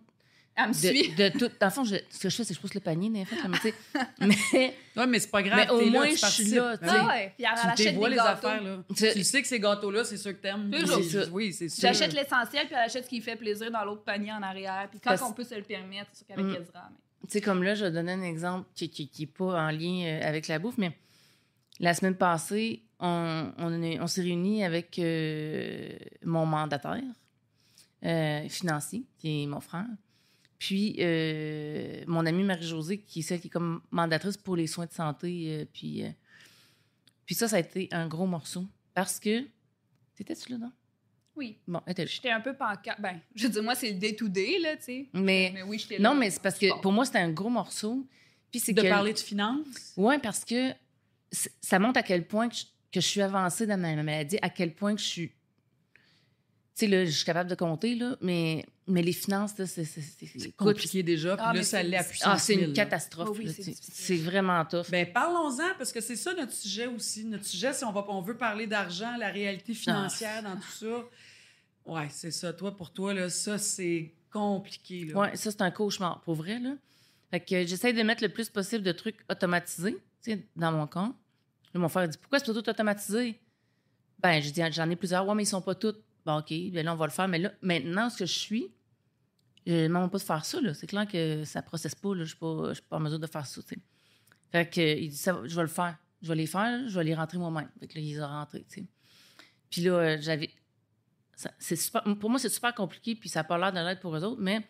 Elle me suit. de tout. Dans le fond, ce que je fais, c'est que je pousse le panier, des fois, mais tu sais. Ouais, mais c'est pas grave. Mais au t'es moins, là, tu je suis participes. là, Ben tu sais. oui. Ah ouais, puis elle Tu achète vois des les gâteaux. affaires, là. C'est- Tu sais que ces gâteaux-là, c'est sûr que t'aimes. Toujours. Oui, c'est sûr. J'achète l'essentiel, puis elle achète ce qui fait plaisir dans l'autre panier en arrière. Puis quand Parce- on peut se le permettre, c'est sûr qu'avec Ezra. Mais... Tu sais, comme là, je vais donner un exemple qui est pas en lien avec la bouffe, mais la semaine passée, on s'est réunis avec mon mandataire financier, qui est mon frère, puis mon amie Marie-Josée, qui est celle qui est comme mandatrice pour les soins de santé. Puis ça a été un gros morceau, parce que... T'étais-tu là, non? Oui. Bon, elle était là. J'étais un peu pancarte. Ben, je veux dire, moi, c'est le day-to-day, là, tu sais. Mais oui, j'étais là. non, mais c'est parce que pour moi, c'était un gros morceau. Puis c'est De que... parler de finances. Oui, parce que ça montre à quel point que je suis avancée dans ma maladie, à quel point que je suis... Tu sais, là, je suis capable de compter, là, mais les finances, là, C'est compliqué déjà, puis Ah, là, mais ça c'est- l'est à puissance c'est 1000, une là. catastrophe. Oh oui, là, c'est tu sais. difficile. C'est vraiment tough. Ben parlons-en, parce que c'est ça notre sujet aussi. Notre sujet, c'est on veut parler d'argent, la réalité financière dans tout ça. Ouais, c'est ça. Pour toi, là, ça, c'est compliqué, là. Oui, ça, c'est un cauchemar, pour vrai, là. Fait que j'essaie de mettre le plus possible de trucs automatisés, tu sais, dans mon compte. Là, mon frère dit, pourquoi c'est pas tout automatisé? Ben, je dis, j'en ai plusieurs. Ouais, mais ils sont pas tous. Bon, OK, ben là, on va le faire. Mais là, maintenant, ce que je suis, je ne demande pas de faire ça, là. C'est clair que ça ne processe pas, là. Je ne suis pas en mesure de faire ça, tu sais. Fait que, il dit, ça, je vais le faire. Je vais les faire, je vais les rentrer moi-même. Fait que là, il les a rentrés, tu sais. Puis là, pour moi, c'est super compliqué, puis ça n'a pas l'air de l'être pour eux autres, mais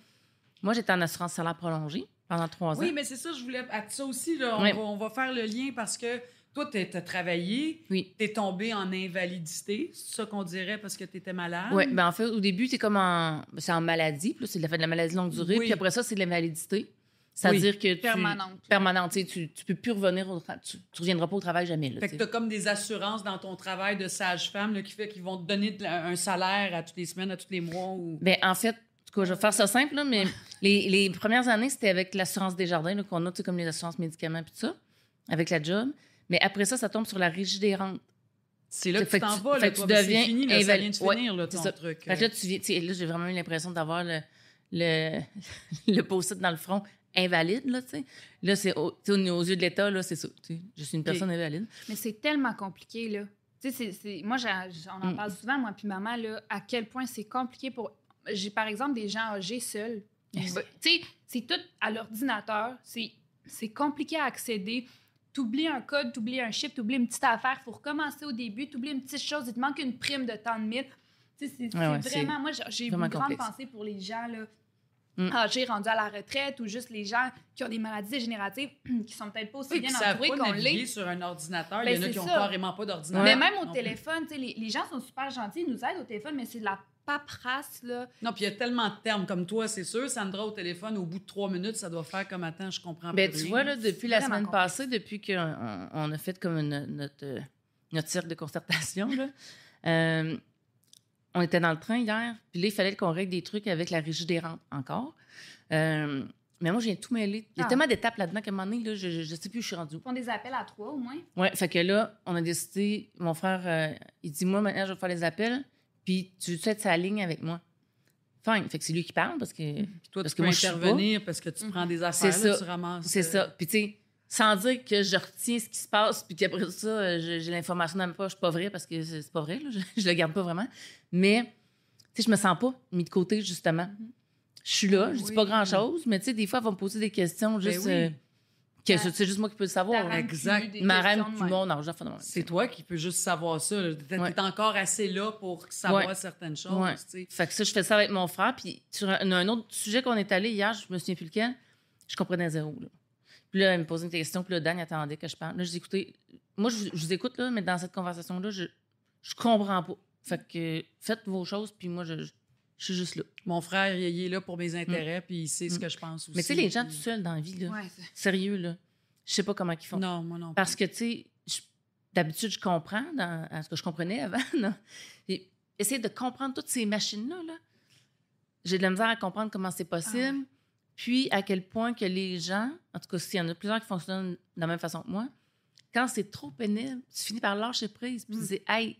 moi, j'étais en assurance salaire prolongée pendant 3 ans. Oui, mais c'est ça, je voulais. À ça aussi, là, Oui. on va faire le lien parce que toi, tu as travaillé, Oui. tu es tombé en invalidité, c'est ça qu'on dirait parce que tu étais malade. Oui, ben en fait, au début, c'est comme c'est en maladie, puis là, c'est de la maladie longue durée, Oui. puis après ça, c'est de l'invalidité. C'est-à-dire que Permanente. Permanente, tu sais, tu peux plus revenir tu reviendras pas au travail jamais. Là, Fait que tu as comme des assurances dans ton travail de sage-femme là, qui fait qu'ils vont te donner un salaire à toutes les semaines, à tous les mois. Ou... Ben, en fait, en tout cas, je vais faire ça simple, là, mais les premières années, c'était avec l'assurance Desjardins, là, qu'on a, tu sais, comme les assurances médicaments puis tout ça, avec la job. Mais après ça tombe sur la Régie des rentes. C'est là que Fait tu que t'en tu- vas, là, fait que toi, tu ben, deviens c'est fini, là, ça vient de invalide. finir, là, C'est ton ça. truc. Fait que là, tu sais, là, j'ai vraiment eu l'impression d'avoir le post-it dans le front invalide, là, tu sais. Là, c'est aux yeux de l'État, là, c'est ça. Tu sais, je suis une personne invalide. Mais c'est tellement compliqué, là. Tu sais, moi, on en parle souvent, moi puis maman, là, à quel point c'est compliqué pour... J'ai, par exemple, des gens âgés seuls. Tu sais, c'est tout à l'ordinateur. C'est compliqué à accéder. T'oublies un code, t'oublies un chip, t'oublies une petite affaire. Il faut recommencer au début. T'oublies une petite chose. Il te manque une prime de tant de mille. Tu sais, c'est vraiment... Moi, j'ai une vraiment grande complexe. pensée pour les gens, là, âgés, rendus à la retraite, ou juste les gens qui ont des maladies dégénératives qui sont peut-être pas aussi Oui, bien puis ça entourés pas qu'on naviguer l'est. sur un ordinateur. Ben, Il y en a c'est qui ont ça. carrément pas d'ordinateur. Mais même au non plus. téléphone, tu sais, les gens sont super gentils, ils nous aident au téléphone, mais c'est de la paperasse, là. Non, puis il y a tellement de termes comme toi, c'est sûr. Sandra, au téléphone, au bout de 3 minutes, ça doit faire comme attends, je comprends Ben, plus tu rien. vois, là, depuis la vraiment semaine complexe. passée, depuis qu'on a fait comme notre cercle de concertation, là, on était dans le train hier, puis là, il fallait qu'on règle des trucs avec la Régie des rentes encore. Mais moi, j'ai tout mêlé. Il y a tellement d'étapes là-dedans qu'à un moment donné, là, je sais plus où je suis rendue. Ils font des appels à 3 au moins. Oui, fait que là, on a décidé, mon frère, il dit, moi, maintenant, je vais faire les appels, puis tu veux être sa ligne avec moi? Fine. Fait que c'est lui qui parle, parce que... Puis toi, parce tu que peux moi, je suis intervenir parce que tu prends des affaires, C'est là, ça. tu ramasses. C'est ça. Puis, tu sais, sans dire que je retiens ce qui se passe, puis qu'après ça, j'ai l'information dans ma poche, pas vrai, parce que c'est pas vrai, là, je le garde pas vraiment. Mais, tu sais, je me sens pas mis de côté, justement. Je suis là, je dis pas grand-chose, mais tu sais, des fois, elle va me poser des questions juste... que c'est juste moi qui peux le savoir. Exact. Ma reine, puis mon âge. C'est toi qui peux juste savoir ça. T'es encore assez là pour savoir certaines choses. Fait que ça, je fais ça avec mon frère. Puis sur un autre sujet qu'on est allé hier, je me souviens plus lequel, je comprenais zéro. Là. Puis là, elle me posait une question, puis là, Dan attendait que je parle. Là, je dis, écoutez, moi, je vous écoute, là, mais dans cette conversation-là, je comprends pas. Fait que faites vos choses, puis moi, je suis juste là. Mon frère, il est là pour mes intérêts, puis il sait ce que je pense aussi. Mais tu sais, les gens tout seuls dans la vie, là, sérieux, là, je sais pas comment ils font. Non, moi non plus. Parce que, tu sais, d'habitude, je comprends à ce que je comprenais avant. Là. Et essayer de comprendre toutes ces machines-là, là, j'ai de la misère à comprendre comment c'est possible. Puis, à quel point que les gens, en tout cas, s'il y en a plusieurs qui fonctionnent de la même façon que moi, quand c'est trop pénible, tu finis par lâcher prise, puis tu dis, hey,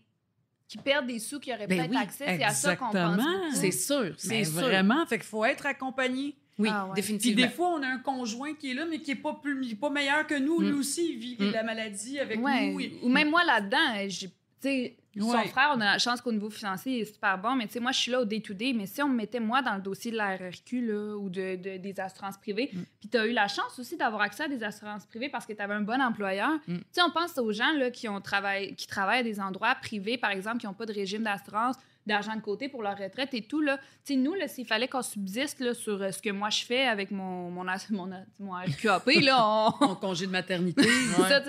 qui perdent des sous qui auraient peut-être accès, c'est à ça qu'on pense. C'est sûr, c'est sûr. Vraiment, fait qu'il faut être accompagné. Oui, définitivement. Puis des fois, on a un conjoint qui est là, mais qui n'est pas meilleur que nous. Lui aussi, il vit la maladie avec nous. Ou même moi, là-dedans, son frère, on a la chance qu'au niveau financier, il est super bon, mais tu sais, moi, je suis là au day-to-day, mais si on me mettait, moi, dans le dossier de la RRQ là, ou des assurances privées, puis tu as eu la chance aussi d'avoir accès à des assurances privées parce que tu avais un bon employeur. Tu sais, on pense aux gens là, qui travaillent à des endroits privés, par exemple, qui n'ont pas de régime d'assurance, d'argent de côté pour leur retraite et tout. Là. Tu sais, nous, là, s'il fallait qu'on subsiste là, sur ce que moi je fais avec mon RQAP, là, mon congé de maternité.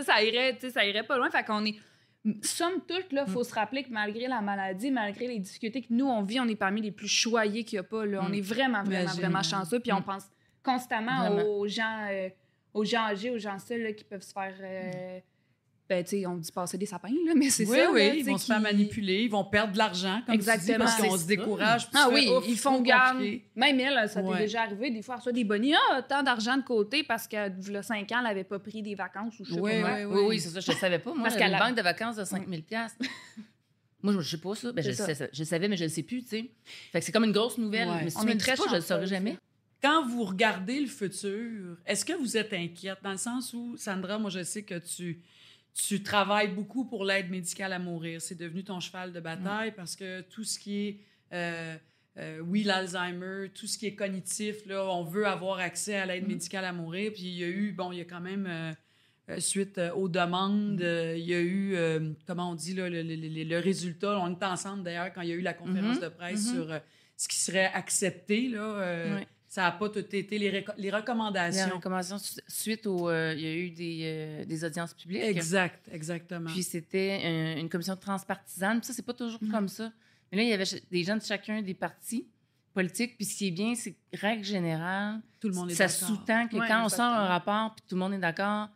Ça irait pas loin. Fait qu'on est... Somme toute, il faut se rappeler que malgré la maladie, malgré les difficultés que nous, on vit, on est parmi les plus choyés qu'il n'y a pas. Là. On est vraiment, vraiment chanceux. Puis on pense constamment aux gens âgés, aux gens seuls là, qui peuvent se faire... on dit passer des sapins, là, mais c'est ça. Oui, ils vont se faire manipuler, ils vont perdre de l'argent, comme tu dis, parce qu'on se décourage. Ils font garde. Même elle, ça t'est déjà arrivé, des fois, elle reçoit des bonnies, tant d'argent de côté parce que, il y a 5 ans, elle n'avait pas pris des vacances ou je sais pas. Oui, c'est ça, je ne savais pas. Moi, parce qu'elle a une banque de vacances de 5 000 $. Moi, je ne sais pas ça. Je savais, mais je ne le sais plus, tu sais. Fait que c'est comme une grosse nouvelle. Mais si tu me le dis pas, je ne le saurais jamais. Quand vous regardez le futur, est-ce que vous êtes inquiète? Dans le sens où, Sandra, moi, je sais que tu travailles beaucoup pour l'aide médicale à mourir. C'est devenu ton cheval de bataille parce que tout ce qui est, l'Alzheimer, tout ce qui est cognitif, là, on veut avoir accès à l'aide médicale à mourir. Puis il y a quand même, suite aux demandes, il y a eu, comment on dit, là, le résultat. On était ensemble, d'ailleurs, quand il y a eu la conférence de presse sur ce qui serait accepté, là. Ça n'a pas tout été les recommandations. Les recommandations suite au... il y a eu des audiences publiques. Exactement. Puis c'était une commission transpartisane. Puis ça, c'est pas toujours comme ça. Mais là, il y avait des gens de chacun des partis politiques. Puis ce qui est bien, c'est que, règle générale, tout le monde est ça d'accord. sous-tend que quand on sort un rapport puis tout le monde est d'accord,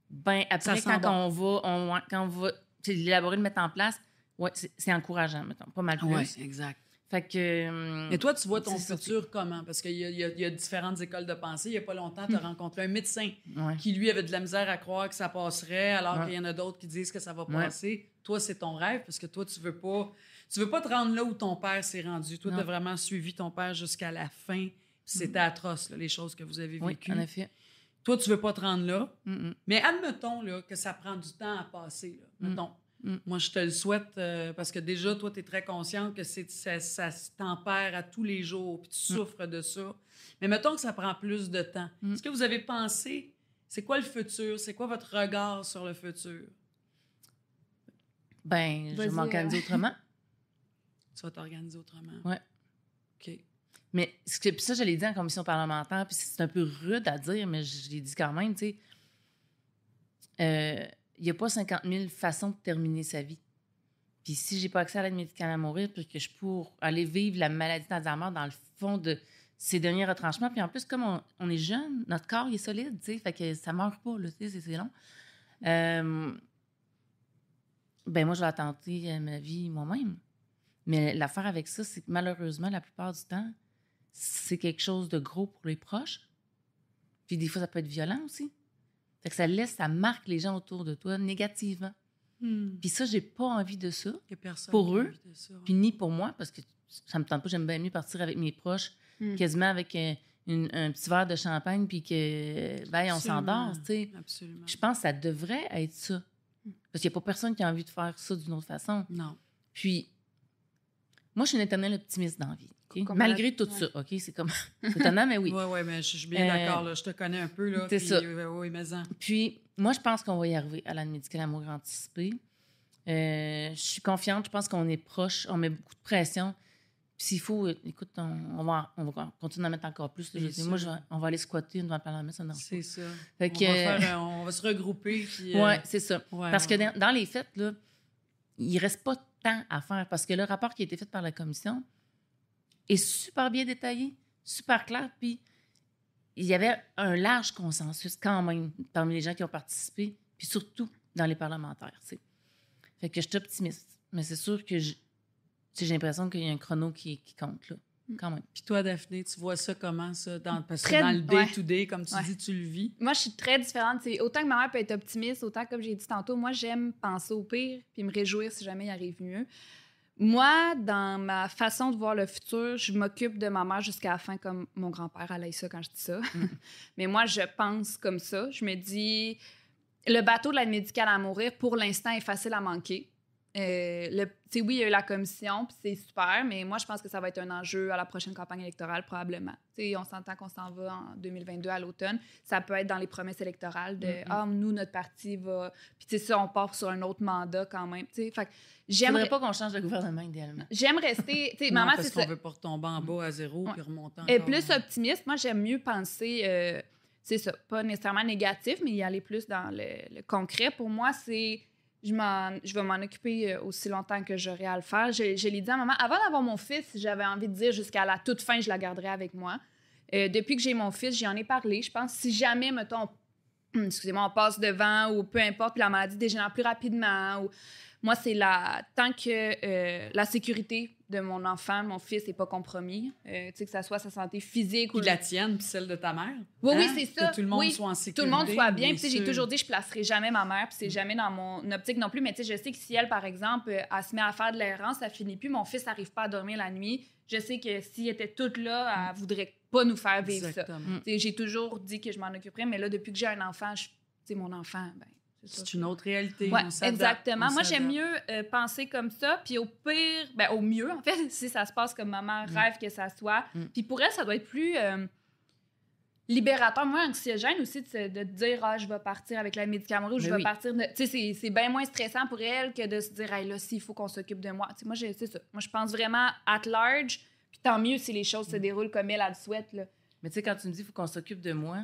ben après, quand on va l'élaborer, le mettre en place, c'est encourageant, mettons, pas mal plus. Oui, exact. Fait que, et toi, tu vois ton futur comment? Parce qu'il y a différentes écoles de pensée. Il n'y a pas longtemps, tu as rencontré un médecin qui, lui, avait de la misère à croire que ça passerait, alors qu'il y en a d'autres qui disent que ça va passer. Toi, c'est ton rêve, parce que toi, tu veux pas te rendre là où ton père s'est rendu. Toi, tu as vraiment suivi ton père jusqu'à la fin. C'était atroce, là, les choses que vous avez vécues. Oui, en effet. Toi, tu veux pas te rendre là. Mais admettons là, que ça prend du temps à passer. Là. Mettons. Moi, je te le souhaite parce que déjà, toi, tu es très consciente que ça tempère à tous les jours puis tu souffres de ça. Mais mettons que ça prend plus de temps. Est-ce que vous avez pensé, c'est quoi le futur? C'est quoi votre regard sur le futur? Ben, je vais m'organiser autrement. Tu vas t'organiser autrement? Oui. OK. Mais ça, je l'ai dit en commission parlementaire, puis c'est un peu rude à dire, mais je l'ai dit quand même, tu sais. Il n'y a pas 50 000 façons de terminer sa vie. Puis si j'ai pas accès à l'aide médicale à mourir, puis que je pourrais aller vivre la maladie d'Alzheimer dans le fond de ces derniers retranchements, puis en plus, comme on est jeune, notre corps il est solide, tu sais, fait que ça meurt pas, là, tu sais, c'est long. Ben moi, je vais tenter ma vie moi-même. Mais l'affaire avec ça, c'est que malheureusement, la plupart du temps, c'est quelque chose de gros pour les proches. Puis des fois, ça peut être violent aussi. Fait que ça marque les gens autour de toi négativement. Puis ça, j'ai pas envie de ça pour eux, puis ni pour moi, parce que ça me tente pas. J'aime bien mieux partir avec mes proches, quasiment avec un petit verre de champagne, puis que, on s'endort, tu sais. Absolument. Je pense que ça devrait être ça. Parce qu'il n'y a pas personne qui a envie de faire ça d'une autre façon. Non. Puis, Moi, je suis une éternelle optimiste dans la vie. Okay? Comme Malgré tout ça, OK? C'est comme... c'est étonnant, mais oui. Oui, mais je suis bien d'accord. Là. Je te connais un peu. Là, c'est puis, ça. Oui, mais en. Puis, moi, je pense qu'on va y arriver à l'aide médicale à mourir anticipée. Je suis confiante. Je pense qu'on est proche. On met beaucoup de pression. Puis s'il faut, écoute, on va continuer à mettre encore plus. Là, moi, on va aller squatter devant le Parlement. C'est ça. Fait que, on va se regrouper. Oui, c'est ça. Ouais, parce que dans les faits, là, il ne reste pas tant à faire. Parce que le rapport qui a été fait par la commission est super bien détaillé, super clair. Puis il y avait un large consensus quand même parmi les gens qui ont participé, puis surtout dans les parlementaires. T'sais. Fait que je suis optimiste. Mais c'est sûr que j'ai l'impression qu'il y a un chrono qui compte, là, quand même. Puis toi, Daphné, tu vois ça comment, ça? Parce que dans le day-to-day, comme tu dis, tu le vis. Moi, je suis très différente. C'est autant que ma mère peut être optimiste, autant, comme j'ai dit tantôt, moi, j'aime penser au pire puis me réjouir si jamais il arrive mieux. Moi, dans ma façon de voir le futur, je m'occupe de ma mère jusqu'à la fin, comme mon grand-père allait ça quand je dis ça. Mais moi, je pense comme ça. Je me dis, le bateau de l'aide médicale à mourir, pour l'instant, est facile à manquer. Oui, il y a eu la commission, puis c'est super, mais moi, je pense que ça va être un enjeu à la prochaine campagne électorale, probablement. T'sais, on s'entend qu'on s'en va en 2022 à l'automne. Ça peut être dans les promesses électorales de nous, notre parti va. Puis, ça, on part sur un autre mandat quand même. Fait que j'aimerais pas qu'on change de gouvernement, idéalement. J'aime rester. Maman, parce qu'on veut pas retomber en bas à zéro puis remonter encore. Et plus optimiste, moi, j'aime mieux penser. C'est ça, pas nécessairement négatif, mais y aller plus dans le concret. Pour moi, c'est. Je vais m'en occuper aussi longtemps que j'aurai à le faire. Je l'ai dit à maman, avant d'avoir mon fils, j'avais envie de dire jusqu'à la toute fin, je la garderai avec moi. Depuis que j'ai mon fils, j'y en ai parlé. Je pense si jamais, mettons, on passe devant ou peu importe, puis la maladie dégénère plus rapidement. Moi, c'est tant que la sécurité de mon enfant, mon fils, n'est pas compromis, que ça soit sa santé physique puis ou la tienne, puis celle de ta mère. Oui, c'est ça. Que tout le monde soit en sécurité. Tout le monde soit bien. Puis j'ai toujours dit, je placerai jamais ma mère, puis c'est jamais dans mon optique non plus. Mais je sais que si elle, par exemple, elle se met à faire de l'errance, ça finit plus, mon fils n'arrive pas à dormir la nuit. Je sais que s'il était toute là, elle voudrait pas nous faire vivre ça. J'ai toujours dit que je m'en occuperais, mais là, depuis que j'ai un enfant, mon enfant, c'est une autre réalité. Oui, exactement. Moi, j'aime mieux penser comme ça. Puis au pire, au mieux, en fait, si ça se passe comme maman rêve que ça soit. Puis pour elle, ça doit être plus libérateur, moins anxiogène aussi de dire « je vais partir avec l'aide médicale à mourir » ou « je vais partir de... » Tu sais, c'est bien moins stressant pour elle que de se dire « hey, là, s'il faut qu'on s'occupe de moi. » Moi, c'est ça. Moi, je pense vraiment at large. Puis tant mieux si les choses se déroulent comme elle le souhaite. Là. Mais tu sais, quand tu me dis « il faut qu'on s'occupe de moi »,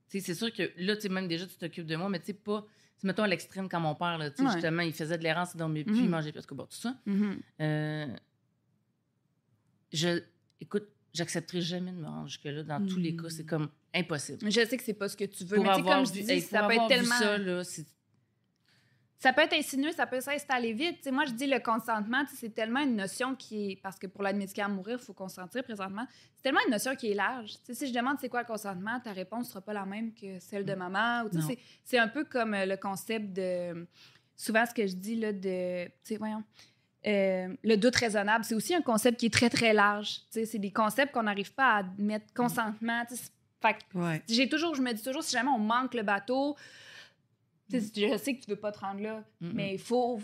c'est sûr que là, même déjà, tu t'occupes de moi, mais tu sais, pas. Mettons à l'extrême quand mon père, là, justement, il faisait de l'errance, il dormait plus, il mangeait plus, tout ça. Écoute, j'accepterai jamais de me rendre jusque-là. Dans tous les cas, c'est comme impossible. Je sais que c'est pas ce que tu veux, mais comme je dis, ça peut être tellement. Ça, là, ça peut être insinué, ça peut s'installer vite. T'sais, moi, je dis le consentement, c'est tellement une notion qui est... Parce que pour l'aide médicale à mourir, il faut consentir présentement. C'est tellement une notion qui est large. T'sais, si je demande c'est quoi le consentement, ta réponse ne sera pas la même que celle de maman. Ou, c'est un peu comme le concept de... Souvent, ce que je dis, là, de... le doute raisonnable, c'est aussi un concept qui est très, très large. T'sais, c'est des concepts qu'on n'arrive pas à mettre consentement. Fait que je me dis toujours, si jamais on manque le bateau... Je sais que tu veux pas te rendre là, mais il faut...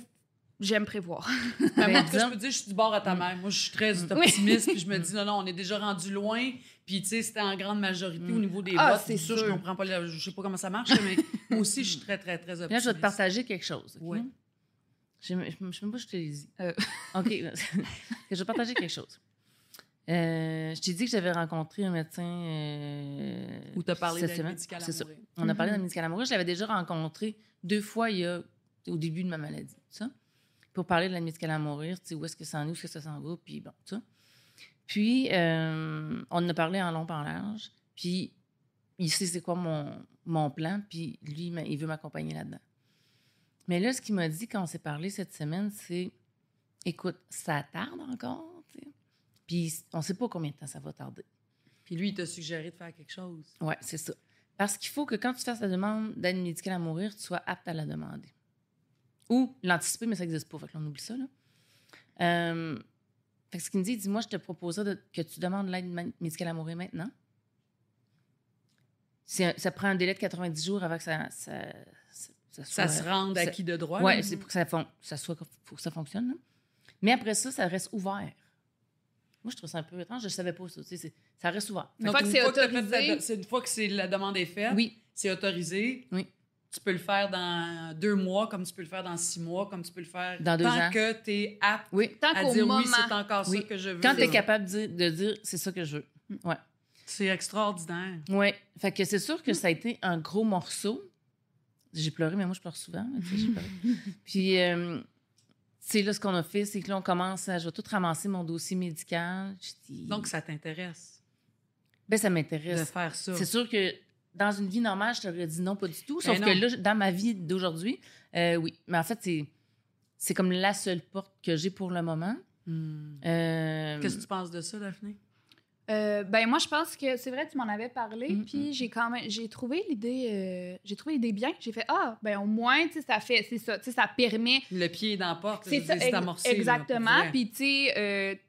J'aime prévoir. Mais en tout cas, je peux dire, je suis du bord à ta mère. Moi, je suis très optimiste, puis je me dis, non, on est déjà rendu loin. Puis, tu sais, c'était en grande majorité au niveau des votes. C'est sûr. Je comprends pas, je sais pas comment ça marche, mais moi aussi, je suis très, très, très optimiste. Là, je vais te partager quelque chose. Okay? Oui. Je ne sais même pas si je te l'ai dit. OK. Je vais te partager quelque chose. Je t'ai dit que j'avais rencontré un médecin. Où tu as parlé d'aide médicale à mourir. Ça. On a parlé d'aide médicale à mourir. Je l'avais déjà rencontré 2 fois au début de ma maladie. Ça. Pour parler de l'aide médicale à mourir, tu sais, où est-ce que ça en est, où est-ce que ça s'en va, puis bon, ça. Puis, on en a parlé en long, en large. Puis, il sait c'est quoi mon plan, puis lui, il veut m'accompagner là-dedans. Mais là, ce qu'il m'a dit quand on s'est parlé cette semaine, c'est écoute, ça tarde encore, tu sais. Puis, on ne sait pas combien de temps ça va tarder. Puis lui, il t'a suggéré de faire quelque chose. Oui, c'est ça. Parce qu'il faut que quand tu fasses la demande d'aide médicale à mourir, tu sois apte à la demander. Ou l'anticiper, mais ça n'existe pas. Fait que là, on oublie ça. Là. Fait que ce qu'il me dit, moi, je te proposais que tu demandes l'aide médicale à mourir maintenant. Ça prend un délai de 90 jours avant que ça se rende acquis de droit. Oui, c'est pour que faut que ça fonctionne. Là. Mais après ça, ça reste ouvert. Moi, je trouve ça un peu étrange. Je ne savais pas ça. Ça reste ouvert. Une fois que c'est autorisé... Une fois que la demande est faite, Oui. c'est autorisé. Oui. Tu peux le faire dans 2 mois, comme tu peux le faire dans 6 mois, comme tu peux le faire Dans 2 ans. tant que tu es apte Oui. Tant à qu'au dire moment... oui, c'est encore ça que je veux. Quand tu es capable de dire c'est ça que je veux. Ouais. C'est extraordinaire. Oui. Fait que c'est sûr que ça a été un gros morceau. J'ai pleuré, mais moi, je pleure souvent. J'ai pleuré. Puis, c'est là, ce qu'on a fait, c'est que là, on commence à... Je vais tout ramasser mon dossier médical. Donc, ça t'intéresse Ben, ça de m'intéresse. faire ça. C'est sûr que dans une vie normale, je t'aurais dit non, pas du tout. Sauf Ben que non. là, dans ma vie d'aujourd'hui, oui. Mais en fait, c'est comme la seule porte que j'ai pour le moment. Qu'est-ce que tu penses de ça, Daphné? Ben moi je pense que c'est vrai, tu m'en avais parlé, Mm-hmm. puis j'ai trouvé l'idée bien. J'ai fait ben au moins tu sais ça fait c'est ça, tu sais ça permet Le pied dans la porte, c'est ça, c'est amorcé. là, exactement. pour vrai. Puis tu sais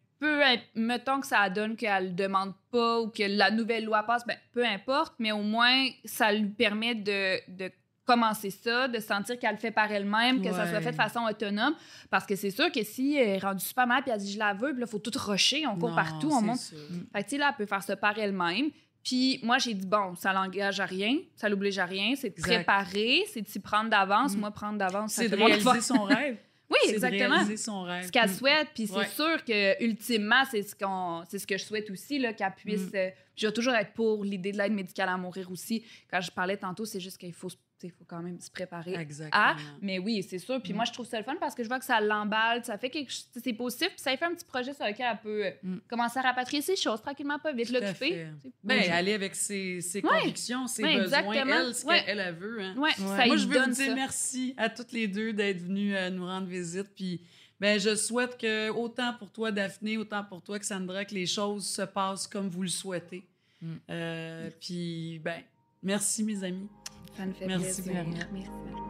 mettons que ça donne qu'elle le demande pas ou que la nouvelle loi passe, ben peu importe, mais au moins ça lui permet de commencer ça, de sentir qu'elle le fait par elle-même, que ça soit fait de façon autonome. Parce que c'est sûr que si elle est rendue super mal, puis elle dit « je la veux », puis là, il faut tout rusher, on court Non, partout, on c'est monte. sûr. Fait que, tu sais, là, elle peut faire ça par elle-même. Puis moi, j'ai dit, bon, ça l'engage à rien, ça l'oblige à rien, c'est de Exact. préparer, c'est de s'y prendre d'avance. Moi, prendre d'avance, ça C'est fait de mon réaliser affaire. son rêve. Oui, C'est de exactement. réaliser son rêve. Ce qu'elle souhaite, puis Ouais. c'est sûr que ultimement, c'est ce que je souhaite aussi, là, qu'elle puisse... je vais toujours être pour l'idée de l'aide médicale à mourir aussi. Quand je parlais tantôt, c'est juste qu'il faut quand même se préparer Exactement. mais oui, c'est sûr. Puis moi, je trouve ça le fun parce que je vois que ça l'emballe, ça fait quelque chose, c'est positif, puis ça lui fait un petit projet sur lequel elle peut commencer à rapatrier ses choses tranquillement, pas vite, Tout à l'occuper. fait. C'est Ben, beau. aller avec ses convictions, ses besoins, exactement. elle, ce qu'elle veut. Hein. Ouais, ça Moi, lui je veux vous donne dire ça. merci à toutes les deux d'être venues nous rendre visite. Puis, ben, je souhaite que, autant pour toi, Daphné, autant pour toi, Cassandra, que les choses se passent comme vous le souhaitez. Puis, ben, merci, mes amis. Ça me fait Merci, plaisir. Marina. Merci, Marina.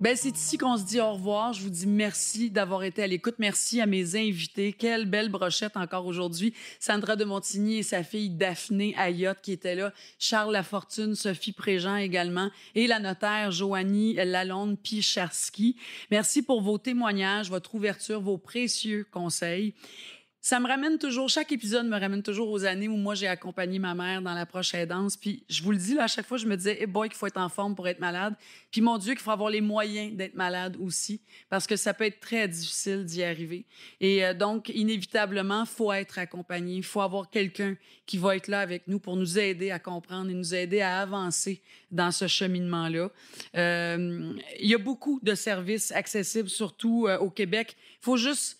Ben, c'est ici qu'on se dit au revoir. Je vous dis merci d'avoir été à l'écoute. Merci à mes invités. Quelle belle brochette encore aujourd'hui. Sandra de Montigny et sa fille Daphné Ayotte qui étaient là. Charles Lafortune, Sophie Préjean également et la notaire Joanie Lalonde-Picharski. Merci pour vos témoignages, votre ouverture, vos précieux conseils. Ça me ramène toujours, chaque épisode me ramène toujours aux années où moi, j'ai accompagné ma mère dans l'approche aidance. Puis je vous le dis, là, à chaque fois, je me disais, hey boy, qu'il faut être en forme pour être malade. Puis mon Dieu, qu'il faut avoir les moyens d'être malade aussi, parce que ça peut être très difficile d'y arriver. Et donc, inévitablement, il faut être accompagné. Il faut avoir quelqu'un qui va être là avec nous pour nous aider à comprendre et nous aider à avancer dans ce cheminement-là. Il y a beaucoup de services accessibles, surtout au Québec. Il faut juste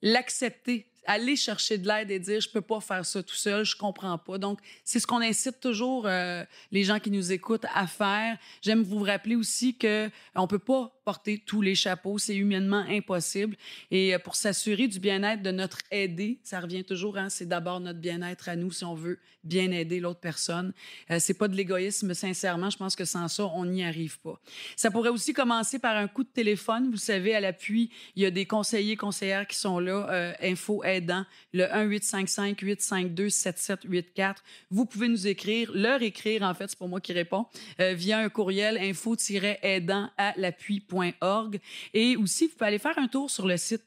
l'accepter, aller chercher de l'aide et dire je peux pas faire ça tout seul, je comprends pas. Donc c'est ce qu'on incite toujours les gens qui nous écoutent à faire. J'aime vous rappeler aussi que on peut pas porter tous les chapeaux, c'est humainement impossible. Et pour s'assurer du bien-être de notre aidé, ça revient toujours, hein, c'est d'abord notre bien-être à nous si on veut bien aider l'autre personne. C'est pas de l'égoïsme, sincèrement, je pense que sans ça, on n'y arrive pas. Ça pourrait aussi commencer par un coup de téléphone. Vous savez, à l'appui, il y a des conseillers, conseillères qui sont là, info aidant, le 1-855-852-7784. Vous pouvez nous écrire, leur écrire, en fait, c'est pas moi qui réponds, via un courriel info-aidant@l'appui.org. Et aussi, vous pouvez aller faire un tour sur le site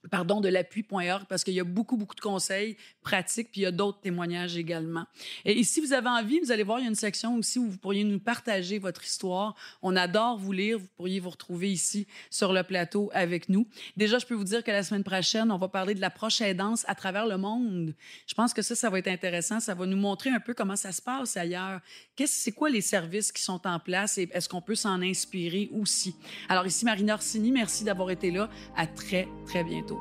de l'appui.org parce qu'il y a beaucoup, beaucoup de conseils pratiques, puis il y a d'autres témoignages également. Et si vous avez envie, vous allez voir, il y a une section aussi où vous pourriez nous partager votre histoire. On adore vous lire. Vous pourriez vous retrouver ici sur le plateau avec nous. Déjà, je peux vous dire que la semaine prochaine, on va parler de l'approche aidance à travers le monde. Je pense que ça va être intéressant. Ça va nous montrer un peu comment ça se passe ailleurs. C'est quoi les services qui sont en place et est-ce qu'on peut s'en inspirer aussi? Alors ici, Marina Orsini, merci d'avoir été là. À très, très bientôt.